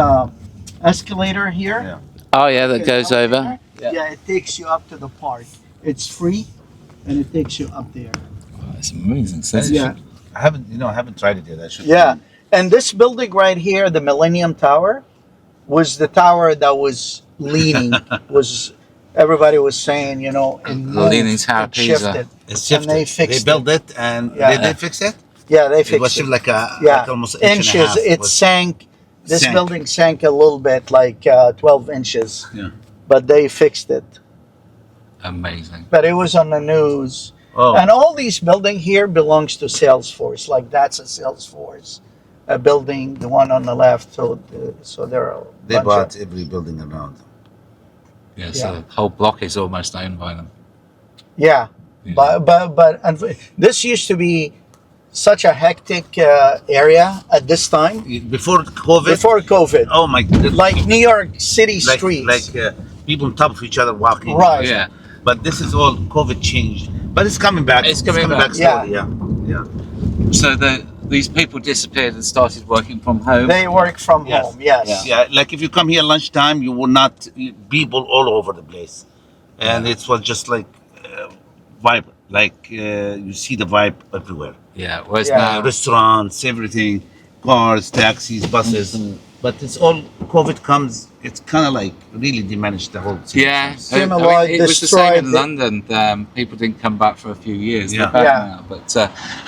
Speaker 2: escalator here.
Speaker 3: Yeah.
Speaker 1: Oh yeah, that
Speaker 2: Okay,
Speaker 1: goes
Speaker 2: up
Speaker 1: over.
Speaker 2: there. Yeah, it takes you up to the park. It's free, and it takes you up there.
Speaker 1: Oh, that's amazing. So
Speaker 2: Yeah.
Speaker 3: I haven't tried it yet. I should.
Speaker 2: Yeah, and this building right here, the Millennium Tower, was the tower that was leaning. Everybody was saying, it
Speaker 1: The
Speaker 2: moved,
Speaker 1: Leaning Tower
Speaker 2: it
Speaker 1: Pisa.
Speaker 2: shifted.
Speaker 3: It's shifted.
Speaker 2: they fixed
Speaker 3: built it, and
Speaker 2: Yeah.
Speaker 3: they did fix it.
Speaker 2: Yeah, they
Speaker 3: It was
Speaker 2: fixed it.
Speaker 3: shifted like a
Speaker 2: Yeah,
Speaker 3: like almost an inch and a
Speaker 2: inches.
Speaker 3: half
Speaker 2: It
Speaker 3: was-
Speaker 2: sank. This
Speaker 3: sank.
Speaker 2: building sank a little bit, like 12 inches.
Speaker 3: Yeah.
Speaker 2: But they fixed it.
Speaker 1: Amazing.
Speaker 2: But it was on the news.
Speaker 3: Oh,
Speaker 2: And all these building here belongs to Salesforce. Like that's a Salesforce building, the one on the left. So there are. a
Speaker 3: they
Speaker 2: bunch
Speaker 3: bought
Speaker 2: of-
Speaker 3: every building around.
Speaker 1: Yeah, so
Speaker 2: Yeah.
Speaker 1: the whole block is almost owned by them.
Speaker 2: Yeah,
Speaker 1: Yeah.
Speaker 2: but this used to be such a hectic area at this time
Speaker 3: Before COVID.
Speaker 2: before COVID.
Speaker 3: Oh my God.
Speaker 2: Like New York City
Speaker 3: like
Speaker 2: streets.
Speaker 3: people on top of each other walking.
Speaker 2: Right.
Speaker 1: Yeah.
Speaker 3: But this is all COVID changed. But it's coming back.
Speaker 1: It's coming back.
Speaker 3: slowly. Yeah.
Speaker 1: So these people disappeared and started working from home.
Speaker 2: They work from
Speaker 3: Yes.
Speaker 2: home. Yes.
Speaker 3: Yeah. Like if you come here lunchtime, you will not people all over the place, and it was just like vibe. Like you see the vibe everywhere.
Speaker 1: Yeah. Whereas
Speaker 2: Yeah.
Speaker 1: now,
Speaker 3: Restaurants, everything, cars, taxis, buses. But it's all COVID comes. It's kind of like really diminished the whole.
Speaker 1: yeah,
Speaker 2: Similar,
Speaker 1: it was the same in
Speaker 2: destroyed the-
Speaker 1: London. People didn't come back for a few years.
Speaker 3: Yeah.
Speaker 1: They're back
Speaker 2: Yeah.
Speaker 1: now. But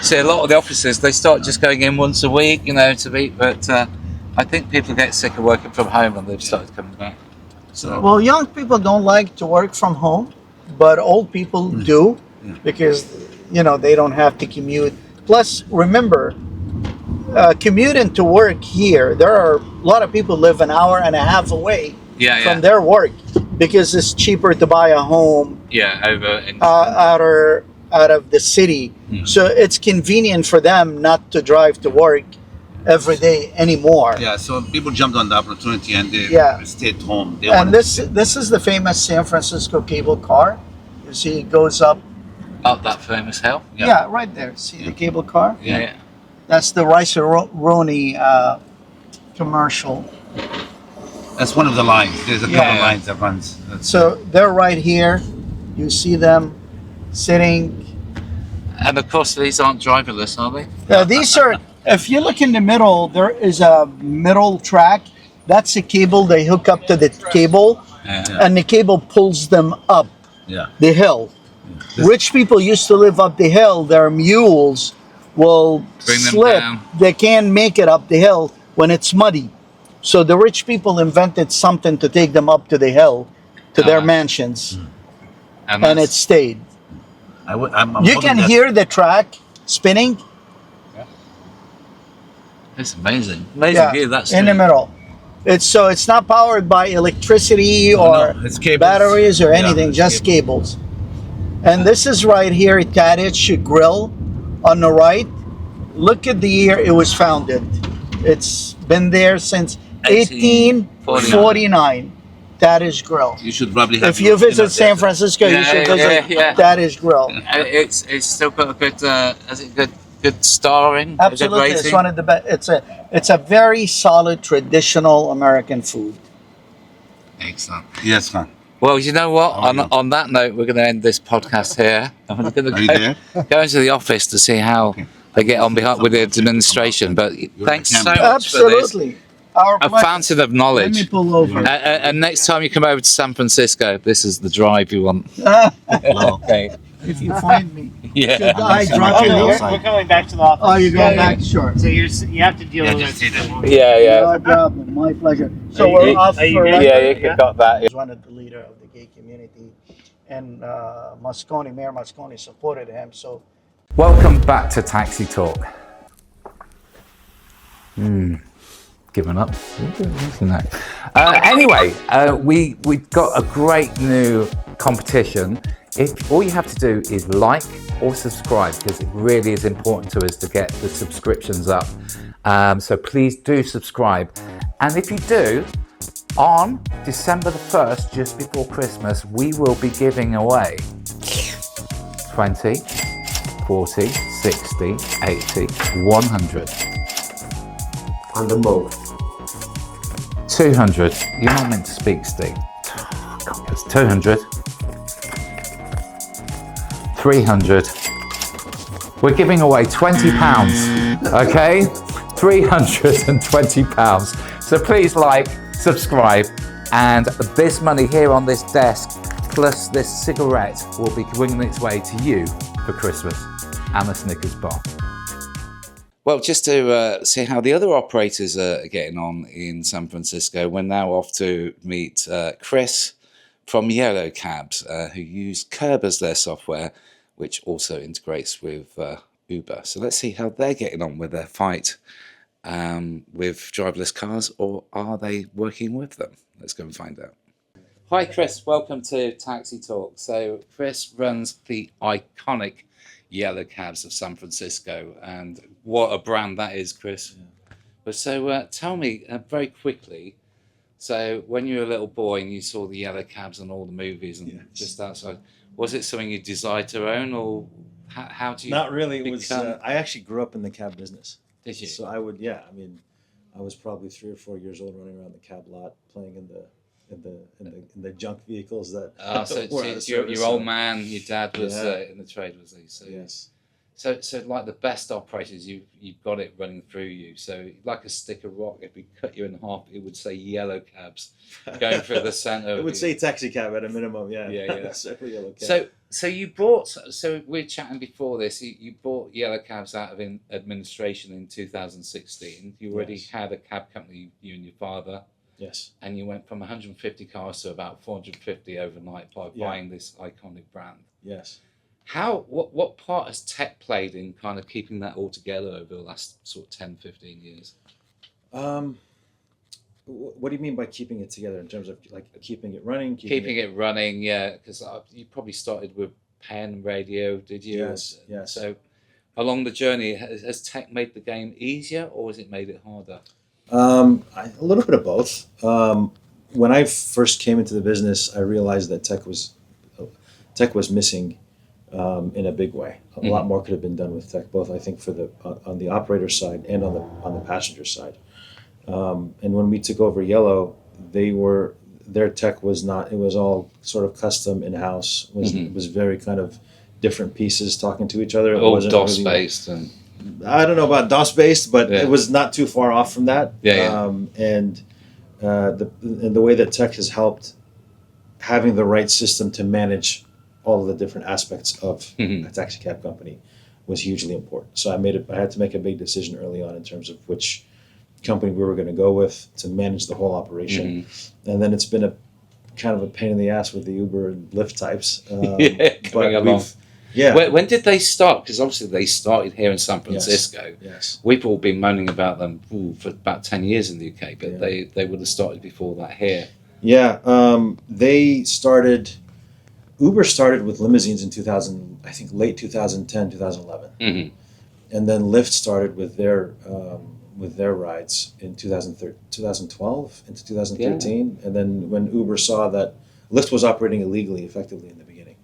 Speaker 1: see, a lot of the offices they start just going in once a week, to meet. But I think people get sick of working from home and they've started coming back. So
Speaker 2: Well, young people don't like to work from home, but old people do because they don't have to commute. Plus, remember, commuting to work here, there are a lot of people live an hour and a half away
Speaker 1: Yeah,
Speaker 2: from
Speaker 1: yeah,
Speaker 2: their work because it's cheaper to buy a home
Speaker 1: yeah. Over in
Speaker 2: out of the city.
Speaker 1: Mhm.
Speaker 2: So it's convenient for them not to drive to work every day anymore.
Speaker 3: Yeah, so people jumped on the opportunity and they
Speaker 2: Yeah.
Speaker 3: stayed home. They
Speaker 2: And
Speaker 3: wanted
Speaker 2: this is the famous San Francisco cable car. You see, it goes up.
Speaker 1: up that famous hill.
Speaker 2: Yeah, right there. See the cable car?
Speaker 1: Yeah, yeah.
Speaker 2: That's the Rice-A-Roni commercial.
Speaker 3: That's one of the lines. There's a couple
Speaker 2: Yeah.
Speaker 3: of lines that runs.
Speaker 2: So they're right here. You see them sitting.
Speaker 1: And of course, these aren't driverless, are they?
Speaker 2: These are, if you look in the middle, there is a middle track. That's a cable they hook up to the cable,
Speaker 1: Yeah.
Speaker 2: and the cable pulls them up
Speaker 3: Yeah.
Speaker 2: the hill.
Speaker 3: This-
Speaker 2: Rich people used to live up the hill. Their mules will
Speaker 1: Bring them
Speaker 2: slip.
Speaker 1: down.
Speaker 2: They can't make it up the hill when it's muddy. So the rich people invented something to take them up to the hill, to their
Speaker 1: Ah.
Speaker 2: mansions,
Speaker 1: And
Speaker 2: and it
Speaker 1: that's-
Speaker 2: stayed.
Speaker 3: I'm
Speaker 2: You
Speaker 3: hoping
Speaker 2: can
Speaker 3: that-
Speaker 2: hear the track spinning.
Speaker 1: it's amazing. Amazing
Speaker 2: Yeah,
Speaker 1: view. That's
Speaker 2: in the middle. It's not powered by electricity
Speaker 3: No,
Speaker 2: or
Speaker 3: no, it's cables.
Speaker 2: batteries or
Speaker 3: Yeah,
Speaker 2: anything,
Speaker 3: it's
Speaker 2: just cables. And this is right here at Tadich Grill on the right. Look at the year it was founded. It's been there since 1849. Tadich Grill.
Speaker 3: You should probably have.
Speaker 2: If you visit San Francisco, you
Speaker 1: Yeah,
Speaker 2: should
Speaker 1: yeah,
Speaker 2: visit
Speaker 1: yeah.
Speaker 2: Tadich Grill.
Speaker 1: It's still got a good. Has it good starring?
Speaker 2: Absolutely,
Speaker 1: A good
Speaker 2: it's
Speaker 1: rating?
Speaker 2: one of the best. It's a very solid traditional American food.
Speaker 1: Excellent.
Speaker 3: Yes, man.
Speaker 1: Well, you know what?
Speaker 3: Oh, yeah.
Speaker 1: On that note, we're going to end this podcast here. I'm going to
Speaker 3: Are you there?
Speaker 1: go into the office to see how they get on behind with the administration. But thanks so much for this.
Speaker 2: Absolutely, our
Speaker 1: A
Speaker 2: pleasure.
Speaker 1: fountain of
Speaker 2: Let
Speaker 1: knowledge.
Speaker 2: me pull over.
Speaker 1: And next time you come over to San Francisco, this is the drive you want. Okay.
Speaker 2: If you find me,
Speaker 1: Yeah.
Speaker 2: should I
Speaker 3: Yeah.
Speaker 2: drop you
Speaker 3: Yeah.
Speaker 2: here?
Speaker 4: We're going back to the office.
Speaker 2: Oh, you're going back? Sure.
Speaker 4: So you have to deal
Speaker 3: Yeah,
Speaker 4: with
Speaker 3: just
Speaker 4: it.
Speaker 3: see that.
Speaker 1: Yeah, yeah.
Speaker 2: No problem. My pleasure. So
Speaker 4: Are you-
Speaker 2: we're off
Speaker 4: are you
Speaker 2: for
Speaker 4: good?
Speaker 2: record.
Speaker 1: Yeah, you could got that.
Speaker 2: He was one of the leader of the gay community, and Moscone, Mayor Moscone supported him. So
Speaker 1: Welcome back to Taxi Talk. Given up. No. Anyway, we've got a great new competition. If all you have to do is like or subscribe, because it really is important to us to get the subscriptions up. So please do subscribe. And if you do, on December the 1st, just before Christmas, we will be giving away 20, 40, 60, 80, 100.
Speaker 5: On the move.
Speaker 1: 200. You're not meant to speak, Steve. It's 200. 300. We're giving away £20. Okay? £320. So please like, subscribe, and this money here on this desk, plus this cigarette, will be winging its way to you for Christmas and the Snickers bar. Well, just to see how the other operators are getting on in San Francisco, we're now off to meet Chris from Yellow Cabs, who use Curb as their software, which also integrates with Uber. So let's see how they're getting on with their fight with driverless cars, or are they working with them? Let's go and find out. Hi, Chris. Welcome to Taxi Talk. So Chris runs the iconic Yellow Cabs of San Francisco, and what a brand that is, Chris. Yeah. But so tell me very quickly, so when you were a little boy and you saw the Yellow Cabs on all the movies and just outside, was it something you desired to own, or how do you
Speaker 5: Not really. It was.
Speaker 1: become-
Speaker 5: I actually grew up in the cab business.
Speaker 1: Did you?
Speaker 5: So I would. Yeah. I mean, I was probably 3 or 4 years old, running around the cab lot, playing in the junk vehicles that.
Speaker 1: So
Speaker 5: were out of
Speaker 1: your
Speaker 5: service,
Speaker 1: old
Speaker 5: so-
Speaker 1: man, your dad was
Speaker 5: Yeah.
Speaker 1: in the trade, was he? So
Speaker 5: Yes.
Speaker 1: So like the best operators, you've got it running through you. So like a stick of rock, if we cut you in half, it would say Yellow Cabs going through the center.
Speaker 5: It would say taxi cab at a minimum. Yeah.
Speaker 1: Yeah, yeah.
Speaker 5: Certainly yellow cab.
Speaker 1: So you bought. So we were chatting before this. You bought Yellow Cabs out of administration in 2016. You already
Speaker 5: Yes.
Speaker 1: had a cab company, you and your father,
Speaker 5: Yes.
Speaker 1: and you went from 150 cars to about 450 overnight by
Speaker 5: Yeah.
Speaker 1: buying this iconic brand.
Speaker 5: Yes.
Speaker 1: What part has tech played in kind of keeping that all together over the last sort of 10, 15 years?
Speaker 5: Um, what do you mean by keeping it together in terms of like keeping it running?
Speaker 1: Keeping it running, yeah, because you probably started with pen radio, did you?
Speaker 5: Yes, yes.
Speaker 1: So along the journey, has tech made the game easier or has it made it harder?
Speaker 5: A little bit of both. When I first came into the business, I realized that tech was missing in a big way. A lot more could have been done with tech, both I think for the on the operator side and on the passenger side. And when we took over Yellow, their tech was not. It was all sort of custom in house. It was very kind of different pieces talking to each other. It
Speaker 1: All
Speaker 5: wasn't
Speaker 1: DOS
Speaker 5: really-
Speaker 1: based and
Speaker 5: I don't know about DOS based, but
Speaker 1: Yeah.
Speaker 5: it was not too far off from that.
Speaker 1: Yeah.
Speaker 5: And the way that tech has helped having the right system to manage all of the different aspects of a taxi cab company was hugely important. So I had to make a big decision early on in terms of which company we were going to go with to manage the whole operation. And then it's been a kind of a pain in the ass with the Uber and Lyft types.
Speaker 1: coming along.
Speaker 5: Yeah.
Speaker 1: When did they start? Because obviously they started here in San Francisco.
Speaker 5: Yes.
Speaker 1: We've all been moaning about them for about 10 years in the UK, but
Speaker 5: Yeah.
Speaker 1: they would have started before that here.
Speaker 5: Yeah. Uber started with limousines in 2000, I think late 2010, 2011. And then Lyft started with their rides in 2012 into 2013. And then when Uber saw that Lyft was operating illegally effectively in the beginning,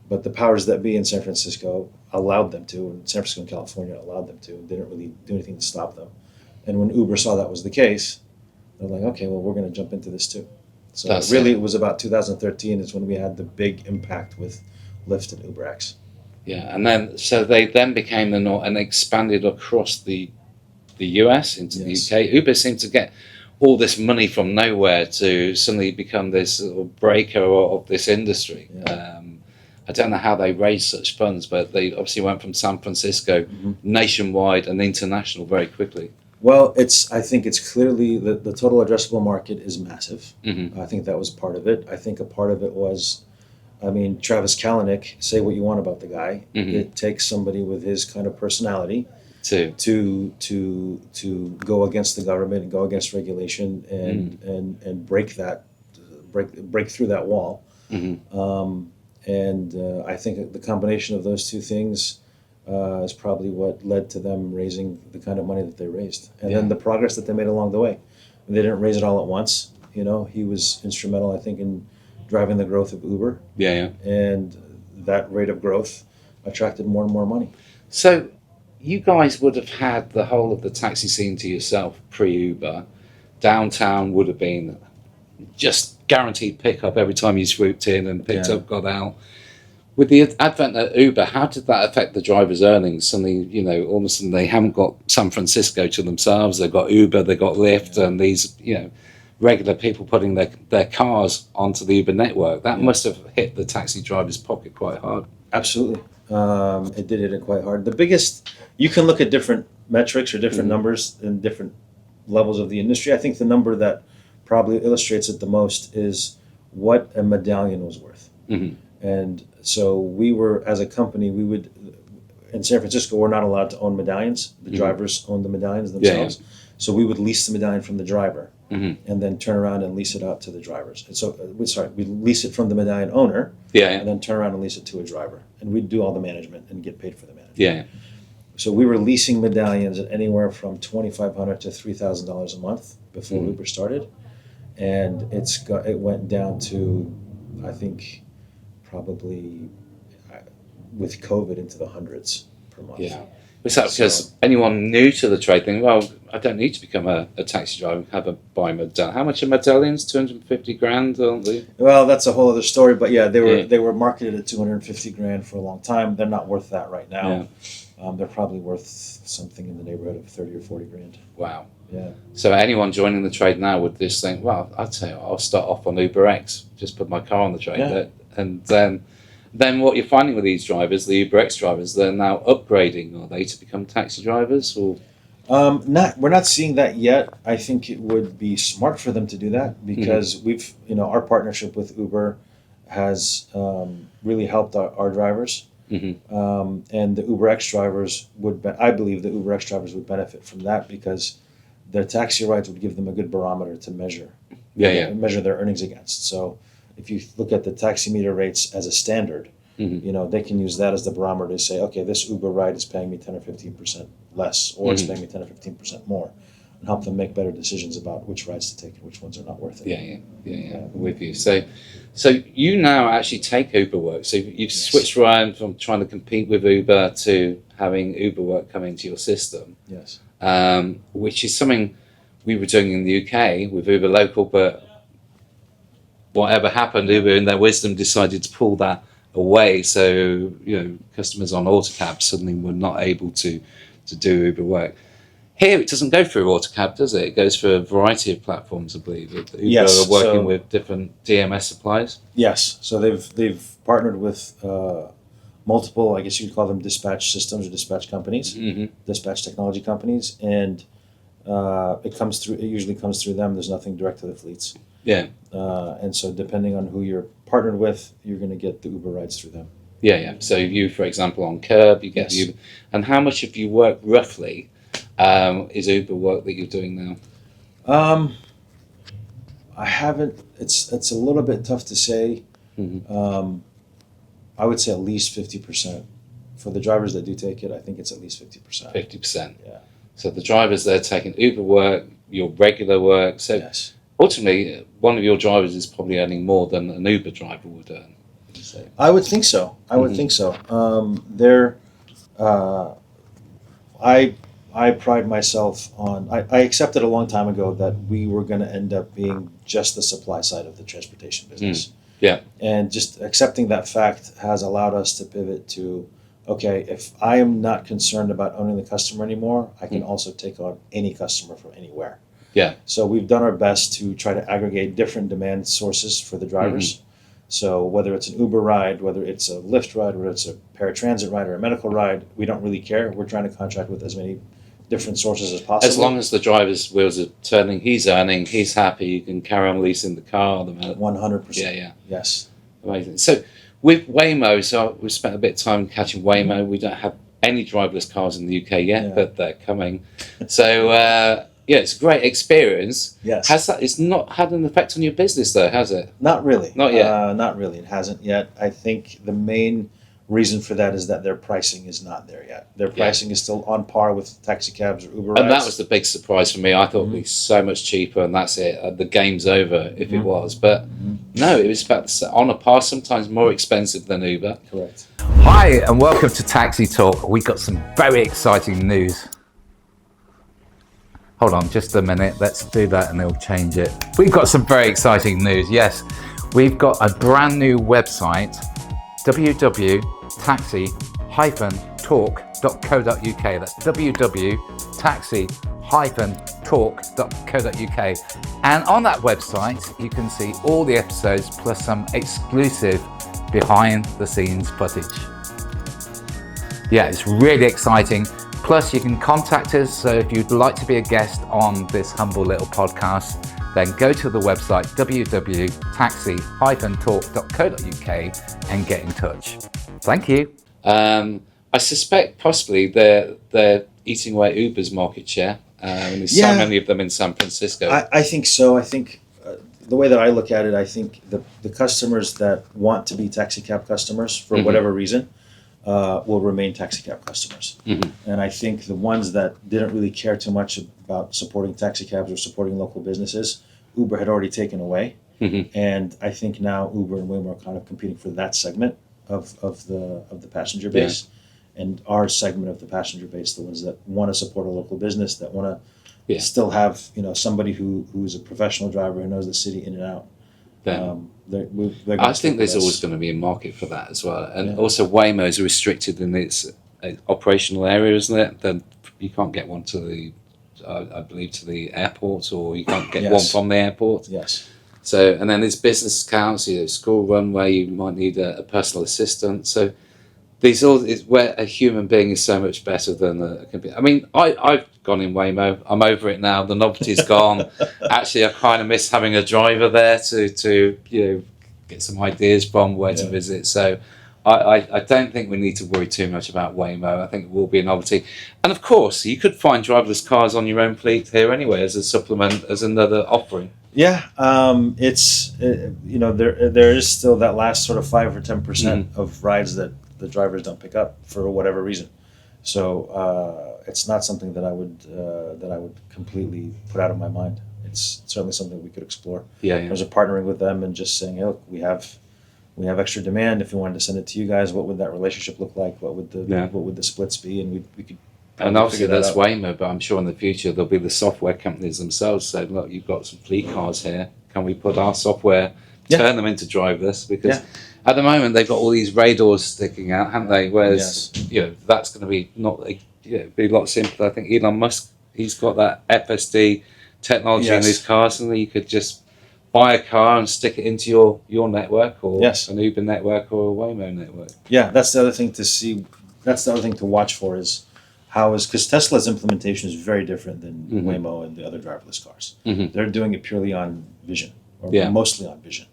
Speaker 5: but the powers that be in San Francisco allowed them to, and San Francisco and California allowed them to, and didn't really do anything to stop them. And when Uber saw that was the case, they're like, okay, well, we're going to jump into this too. So it was about 2013 is when we had the big impact with Lyft and UberX.
Speaker 1: Yeah, and then so they then became the norm and expanded across the US into the UK. Uber seemed to get all this money from nowhere to suddenly become this sort of breaker of this industry. I don't know how they raised such funds, but they obviously went from San Francisco nationwide and international very quickly.
Speaker 5: Well, I think it's clearly the total addressable market is massive. I think that was part of it. I think a part of it was, Travis Kalanick, say what you want about the guy. It takes somebody with his kind of personality to go against the government and go against regulation and break through that wall. I think the combination of those two things is probably what led to them raising the kind of money that they raised, and then the progress that they made along the way. They didn't raise it all at once. He was instrumental, I think, in driving the growth of Uber. And that rate of growth attracted more and more money.
Speaker 1: So you guys would have had the whole of the taxi scene to yourself pre-Uber. Downtown would have been just guaranteed pickup every time you swooped in and picked up, got out. With the advent of Uber, how did that affect the drivers' earnings? Suddenly, all of a sudden they haven't got San Francisco to themselves. They've got Uber, they've got Lyft, and these, regular people putting their cars onto the Uber network. That must have hit the taxi driver's pocket quite hard.
Speaker 5: Absolutely. It did hit it quite hard. The biggest, you can look at different metrics or different numbers in different levels of the industry. I think the number that probably illustrates it the most is what a medallion was worth. And so we were, as a company, in San Francisco, we're not allowed to own medallions. The drivers own the medallions themselves. So we would lease the medallion from the driver and then turn around and lease it out to the drivers. And so, we'd lease it from the medallion owner and then turn around and lease it to a driver. And we'd do all the management and get paid for the management. So we were leasing medallions at anywhere from $2,500 to $3,000 a month before Uber started. And it went down to, I think, probably with COVID into the hundreds per month.
Speaker 1: Was that because anyone new to the trade think, well, I don't need to become a taxi driver and buy a medallion. How much are medallions? 250 grand, aren't they?
Speaker 5: Well, that's a whole other story. But they were marketed at 250 grand for a long time. They're not worth that right now. They're probably worth something in the neighborhood of 30 or 40 grand.
Speaker 1: Wow.
Speaker 5: Yeah.
Speaker 1: So anyone joining the trade now would just think, well, I'd say I'll start off on UberX, just put my car on the trade, and then what you're finding with these drivers, the UberX drivers, they're now upgrading, are they, to become taxi drivers? Or
Speaker 5: we're not seeing that yet. I think it would be smart for them to do that because our partnership with Uber has really helped our drivers. And the UberX drivers I believe the UberX drivers would benefit from that because their taxi rides would give them a good barometer to measure their earnings against. So if you look at the taxi meter rates as a standard, they can use that as the barometer to say, okay, this Uber ride is paying me 10 or 15% less, or it's paying me 10 or 15% more, and help them make better decisions about which rides to take and which ones are not worth it.
Speaker 1: Yeah. I'm with you. So you now actually take Uber work. So you've switched around from trying to compete with Uber to having Uber work come into your system.
Speaker 5: Yes.
Speaker 1: Which is something we were doing in the UK with Uber Local, but whatever happened, Uber in their wisdom decided to pull that away. So, customers on AutoCab suddenly were not able to do Uber work. Here, it doesn't go through AutoCab, does it? It goes through a variety of platforms, I believe. Uber are working with different DMS suppliers.
Speaker 5: Yes. So they've partnered with multiple, I guess you could call them dispatch systems or dispatch companies, dispatch technology companies, and it usually comes through them. There's nothing direct to the fleets.
Speaker 1: Yeah.
Speaker 5: And so depending on who you're partnered with, you're going to get the Uber rides through them.
Speaker 1: Yeah. So you, for example, on Curb, you get the Uber. And how much of your work, roughly, is Uber work that you're doing now?
Speaker 5: I haven't, it's a little bit tough to say. I would say at least 50%. For the drivers that do take it, I think it's at least 50%.
Speaker 1: 50%.
Speaker 5: Yeah.
Speaker 1: So the drivers, they're taking Uber work, your regular work. So
Speaker 5: Yes.
Speaker 1: ultimately, one of your drivers is probably earning more than an Uber driver would earn. Would you say?
Speaker 5: I would think so. I pride myself on, I accepted a long time ago that we were going to end up being just the supply side of the transportation business.
Speaker 1: Yeah.
Speaker 5: And just accepting that fact has allowed us to pivot to, okay, if I am not concerned about owning the customer anymore, I can also take on any customer from anywhere.
Speaker 1: Yeah.
Speaker 5: So we've done our best to try to aggregate different demand sources for the drivers. So whether it's an Uber ride, whether it's a Lyft ride, whether it's a paratransit ride or a medical ride, we don't really care. We're trying to contract with as many different sources as possible.
Speaker 1: As long as the driver's wheels are turning, he's earning, he's happy, you can carry on leasing the car.
Speaker 5: 100%.
Speaker 1: Yeah.
Speaker 5: Yes.
Speaker 1: Amazing. So with Waymo, so we've spent a bit of time catching Waymo. We don't have any driverless cars in the UK yet, but they're coming. So it's a great experience.
Speaker 5: Yes.
Speaker 1: It's not had an effect on your business though, has it?
Speaker 5: Not really.
Speaker 1: Not yet.
Speaker 5: Not really. It hasn't yet. I think the main reason for that is that their pricing is not there yet. Their pricing is still on par with taxi cabs or Uber rides.
Speaker 1: And that was the big surprise for me. I thought it'd be so much cheaper, and that's it. The game's over if it was. But no, it was about on a par, sometimes more expensive than Uber.
Speaker 5: Correct.
Speaker 1: Hi, and welcome to Taxi Talk. We've got some very exciting news. Hold on just a minute. Let's do that and it'll change it. We've got some very exciting news. Yes, we've got a brand new website, www.taxi-talk.co.uk. That's www.taxi-talk.co.uk. And on that website, you can see all the episodes plus some exclusive behind the scenes footage. Yeah, it's really exciting. Plus, you can contact us. So if you'd like to be a guest on this humble little podcast, then go to the website www.taxi-talk.co.uk and get in touch. Thank you. I suspect possibly they're eating away Uber's market share. And there's so many of them in San Francisco.
Speaker 5: I think so. I think the way that I look at it, I think the customers that want to be taxi cab customers for whatever reason will remain taxi cab customers. And I think the ones that didn't really care too much about supporting taxi cabs or supporting local businesses, Uber had already taken away. And I think now Uber and Waymo are kind of competing for that segment of the passenger base. And our segment of the passenger base, the ones that want to support a local business, that want to still have somebody who's a professional driver who knows the city in and out.
Speaker 1: I think there's always going to be a market for that as well. And also Waymo is restricted in its operational area, isn't it? Then you can't get one to the, I believe, to the airport, or you can't get one from the airport.
Speaker 5: Yes.
Speaker 1: So, and then there's business accounts, school run where you might need a personal assistant. So these all is where a human being is so much better than a computer. I mean, I've gone in Waymo. I'm over it now. The novelty's gone. Actually, I kind of miss having a driver there to get some ideas from where to visit. So I don't think we need to worry too much about Waymo. I think it will be a novelty. And of course, you could find driverless cars on your own fleet here anyway as a supplement, as another offering.
Speaker 5: Yeah, it's there is still that last sort of 5 or 10% of rides that the drivers don't pick up for whatever reason. So it's not something that I would completely put out of my mind. It's certainly something we could explore.
Speaker 1: Yeah,
Speaker 5: In terms of partnering with them and just saying, hey, look, we have extra demand. If we wanted to send it to you guys, what would that relationship look like? What would the splits be? And we could.
Speaker 1: And obviously
Speaker 5: figure
Speaker 1: that's
Speaker 5: that out.
Speaker 1: Waymo, but I'm sure in the future there'll be the software companies themselves saying, look, you've got some fleet cars here. Can we put our software, turn them into driverless? Because at the moment they've got all these radars sticking out, haven't they? Whereas that's going to be be a lot simpler. I think Elon Musk, he's got that FSD technology in his cars, and you could just buy a car and stick it into your network, or an Uber network, or a Waymo network.
Speaker 5: Yeah, that's the other thing to see. That's the other thing to watch for is because Tesla's implementation is very different than Waymo and the other driverless cars. They're doing it purely on vision, or mostly on vision.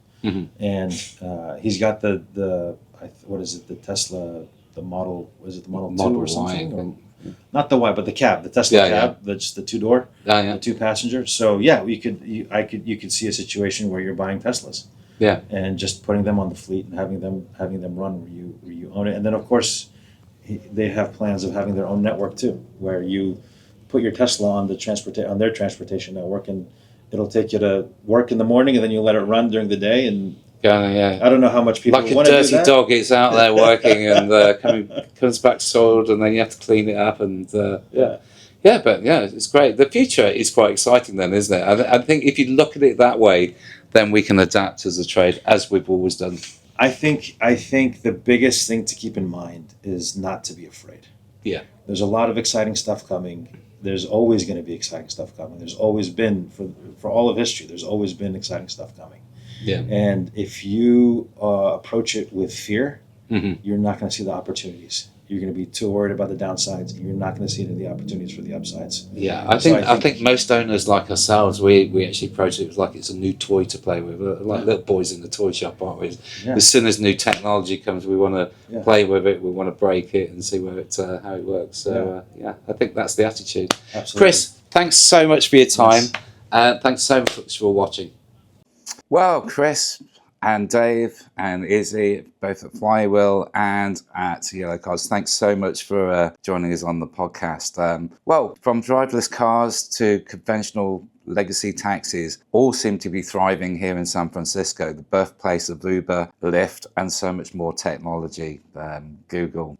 Speaker 5: And he's got the what is it? The Tesla, the model. Was it the Model 2 or something? Or, not the Y, but the cab, the Tesla cab. That's the 2-door, the 2-passenger. So you could see a situation where you're buying Teslas, and just putting them on the fleet and having them run where you own it. And then of course, they have plans of having their own network too, where you put your Tesla on their transportation network, and it'll take you to work in the morning, and then you let it run during the day. And I don't know how much people
Speaker 1: like
Speaker 5: want to do that.
Speaker 1: Like a dirty dog, it's out there working and comes back soiled, and then you have to clean it up. And it's great. The future is quite exciting, then, isn't it? I think if you look at it that way, then we can adapt as a trade, as we've always done.
Speaker 5: I think the biggest thing to keep in mind is not to be afraid.
Speaker 1: Yeah.
Speaker 5: There's a lot of exciting stuff coming. There's always going to be exciting stuff coming. There's always been, for all of history, there's always been exciting stuff coming.
Speaker 1: Yeah.
Speaker 5: And if you approach it with fear, you're not going to see the opportunities. You're going to be too worried about the downsides, and you're not going to see any of the opportunities for the upsides.
Speaker 1: Yeah, I think most owners like ourselves, we actually approach it like it's a new toy to play with, like little boys in the toy shop, aren't we? Yeah. As soon as new technology comes, we want to play with it, we want to break it and see how it works. So I think that's the attitude.
Speaker 5: Absolutely.
Speaker 1: Chris, thanks so much for your time. Thanks so much for watching. Well, Chris and Dave and Izzy, both at Flywheel and at Yellow Cars, thanks so much for joining us on the podcast. From driverless cars to conventional legacy taxis, all seem to be thriving here in San Francisco, the birthplace of Uber, Lyft, and so much more technology. Google,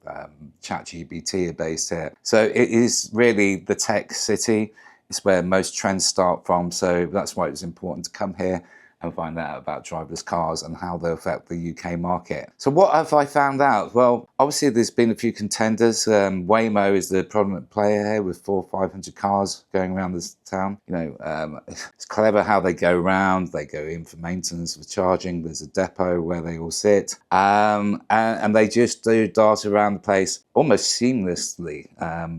Speaker 1: ChatGPT are based here. So it is really the tech city. It's where most trends start from. So that's why it was important to come here and find out about driverless cars and how they affect the UK market. So what have I found out? Well, obviously there's been a few contenders. Waymo is the prominent player here with 400 or 500 cars going around this town. It's clever how they go around. They go in for maintenance, for charging. There's a depot where they all sit. And they just do dart around the place almost seamlessly.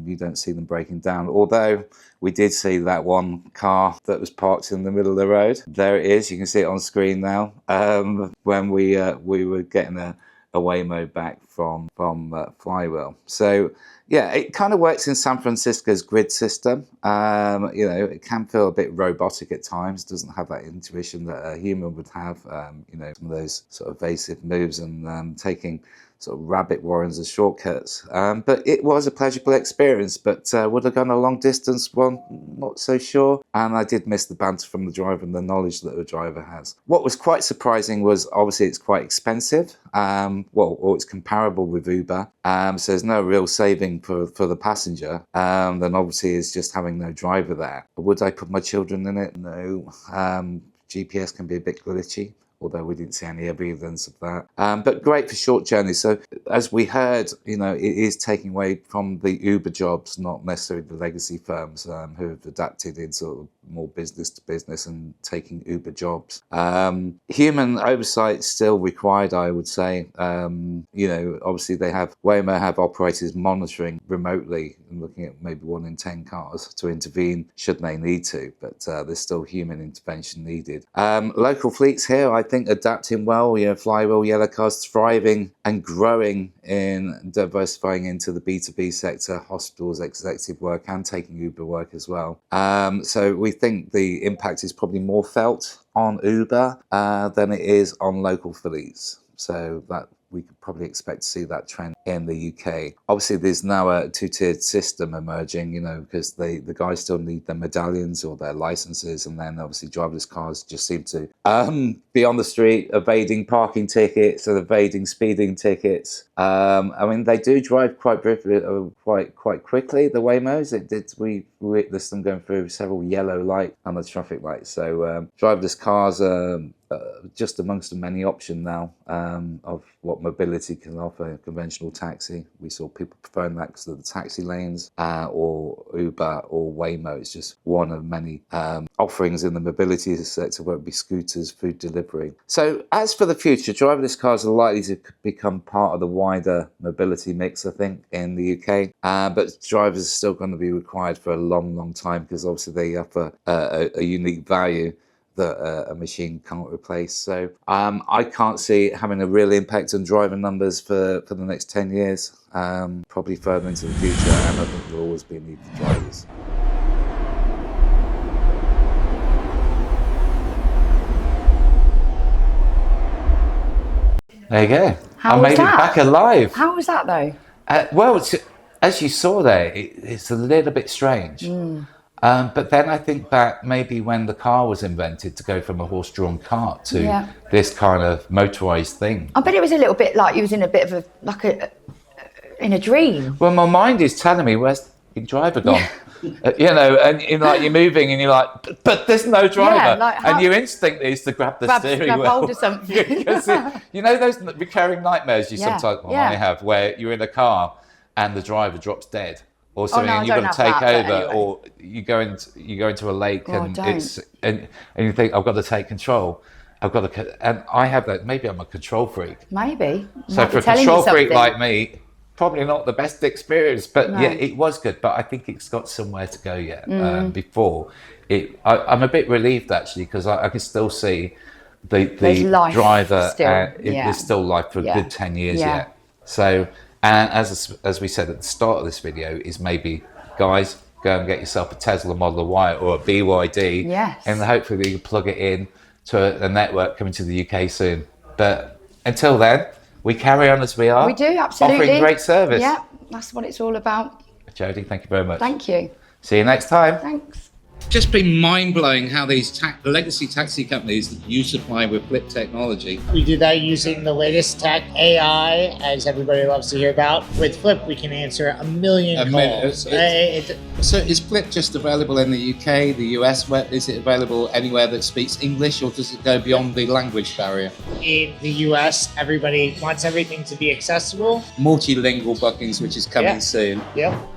Speaker 1: You don't see them breaking down, although we did see that one car that was parked in the middle of the road. There it is. You can see it on screen now. When we were getting a Waymo back from Flywheel. So yeah, it kind of works in San Francisco's grid system. It can feel a bit robotic at times. It doesn't have that intuition that a human would have. Some of those sort of evasive moves and taking sort of rabbit warrens as shortcuts. But it was a pleasurable experience, but would have gone a long distance? Well, not so sure. And I did miss the banter from the driver and the knowledge that the driver has. What was quite surprising was obviously it's quite expensive. Or it's comparable with Uber. So there's no real saving for the passenger. Then obviously it's just having no driver there. Would I put my children in it? No. GPS can be a bit glitchy, although we didn't see any evidence of that. But great for short journeys. So as we heard, it is taking away from the Uber jobs, not necessarily the legacy firms who have adapted in sort of more business to business and taking Uber jobs. Human oversight still required, I would say. Obviously Waymo have operators monitoring remotely and looking at maybe 1 in 10 cars to intervene should they need to, but there's still human intervention needed. Local fleets here, I think, adapting well. Flywheel, Yellow Cars thriving and growing in diversifying into the B2B sector, hospitals, executive work, and taking Uber work as well. So we think the impact is probably more felt on Uber than it is on local fleets. So that we could probably expect to see that trend in the UK. Obviously, there's now a two-tiered system emerging, because the guys still need their medallions or their licenses, and then obviously driverless cars just seem to be on the street evading parking tickets and evading speeding tickets. I mean, they do drive quite quickly. The Waymos, we witnessed them going through several yellow lights on the traffic lights. So driverless cars are just amongst the many options now of what mobility can offer. Conventional taxi, we saw people preferring that because of the taxi lanes, or Uber or Waymo. It's just one of many offerings in the mobility sector, whether it be scooters, food delivery. So as for the future, driverless cars are likely to become part of the wider mobility mix, I think, in the UK. But drivers are still going to be required for a long time, because obviously they offer a unique value that a machine can't replace. So I can't see it having a real impact on driver numbers for the next 10 years, probably further into the future, and I think there'll always be a need for drivers. There you go.
Speaker 6: How
Speaker 1: I
Speaker 6: was
Speaker 1: made
Speaker 6: that?
Speaker 1: it back alive.
Speaker 6: How was that though?
Speaker 1: Well, as you saw there, it's a little bit strange. But then I think back maybe when the car was invented, to go from a horse-drawn cart to this kind of motorised thing.
Speaker 6: I bet it was a little bit like you was in a bit of in a dream.
Speaker 1: Well, my mind is telling me, where's the driver gone? And you're moving and you're like, but there's no driver. And your instinct is to grab the steering wheel.
Speaker 6: Grab hold of something.
Speaker 1: Because those recurring nightmares you sometimes I have, where you're in a car and the driver drops dead. Or something, and you've got to take over, anyway. Or you go into a lake and you think, I've got to take control. And I have that. Maybe I'm a control freak.
Speaker 6: Maybe.
Speaker 1: So for a control freak like me, probably not the best experience, but yeah, it was good. But I think it's got somewhere to go yet. Before it, I'm a bit relieved actually, because I can still see the driver. There's still life for a good 10 years yet. So. And as we said at the start of this video, is maybe, guys, go and get yourself a Tesla Model Y or a BYD, and hopefully you can plug it in to a network coming to the UK soon. But until then, we carry on as we are.
Speaker 6: We do, absolutely.
Speaker 1: Offering great service.
Speaker 6: Yeah, that's what it's all about.
Speaker 1: Jodie, thank you very much.
Speaker 6: Thank you.
Speaker 1: See you next time.
Speaker 6: Thanks.
Speaker 1: Just been mind-blowing how these legacy taxi companies that you supply with Flip technology.
Speaker 4: We do that using the latest tech, AI, as everybody loves to hear about. With Flip, we can answer a million calls.
Speaker 1: So is Flip just available in the UK, the US? Is it available anywhere that speaks English, or does it go beyond the language barrier?
Speaker 4: In the US, everybody wants everything to be accessible.
Speaker 1: Multilingual bookings, which is coming soon.
Speaker 4: Yep.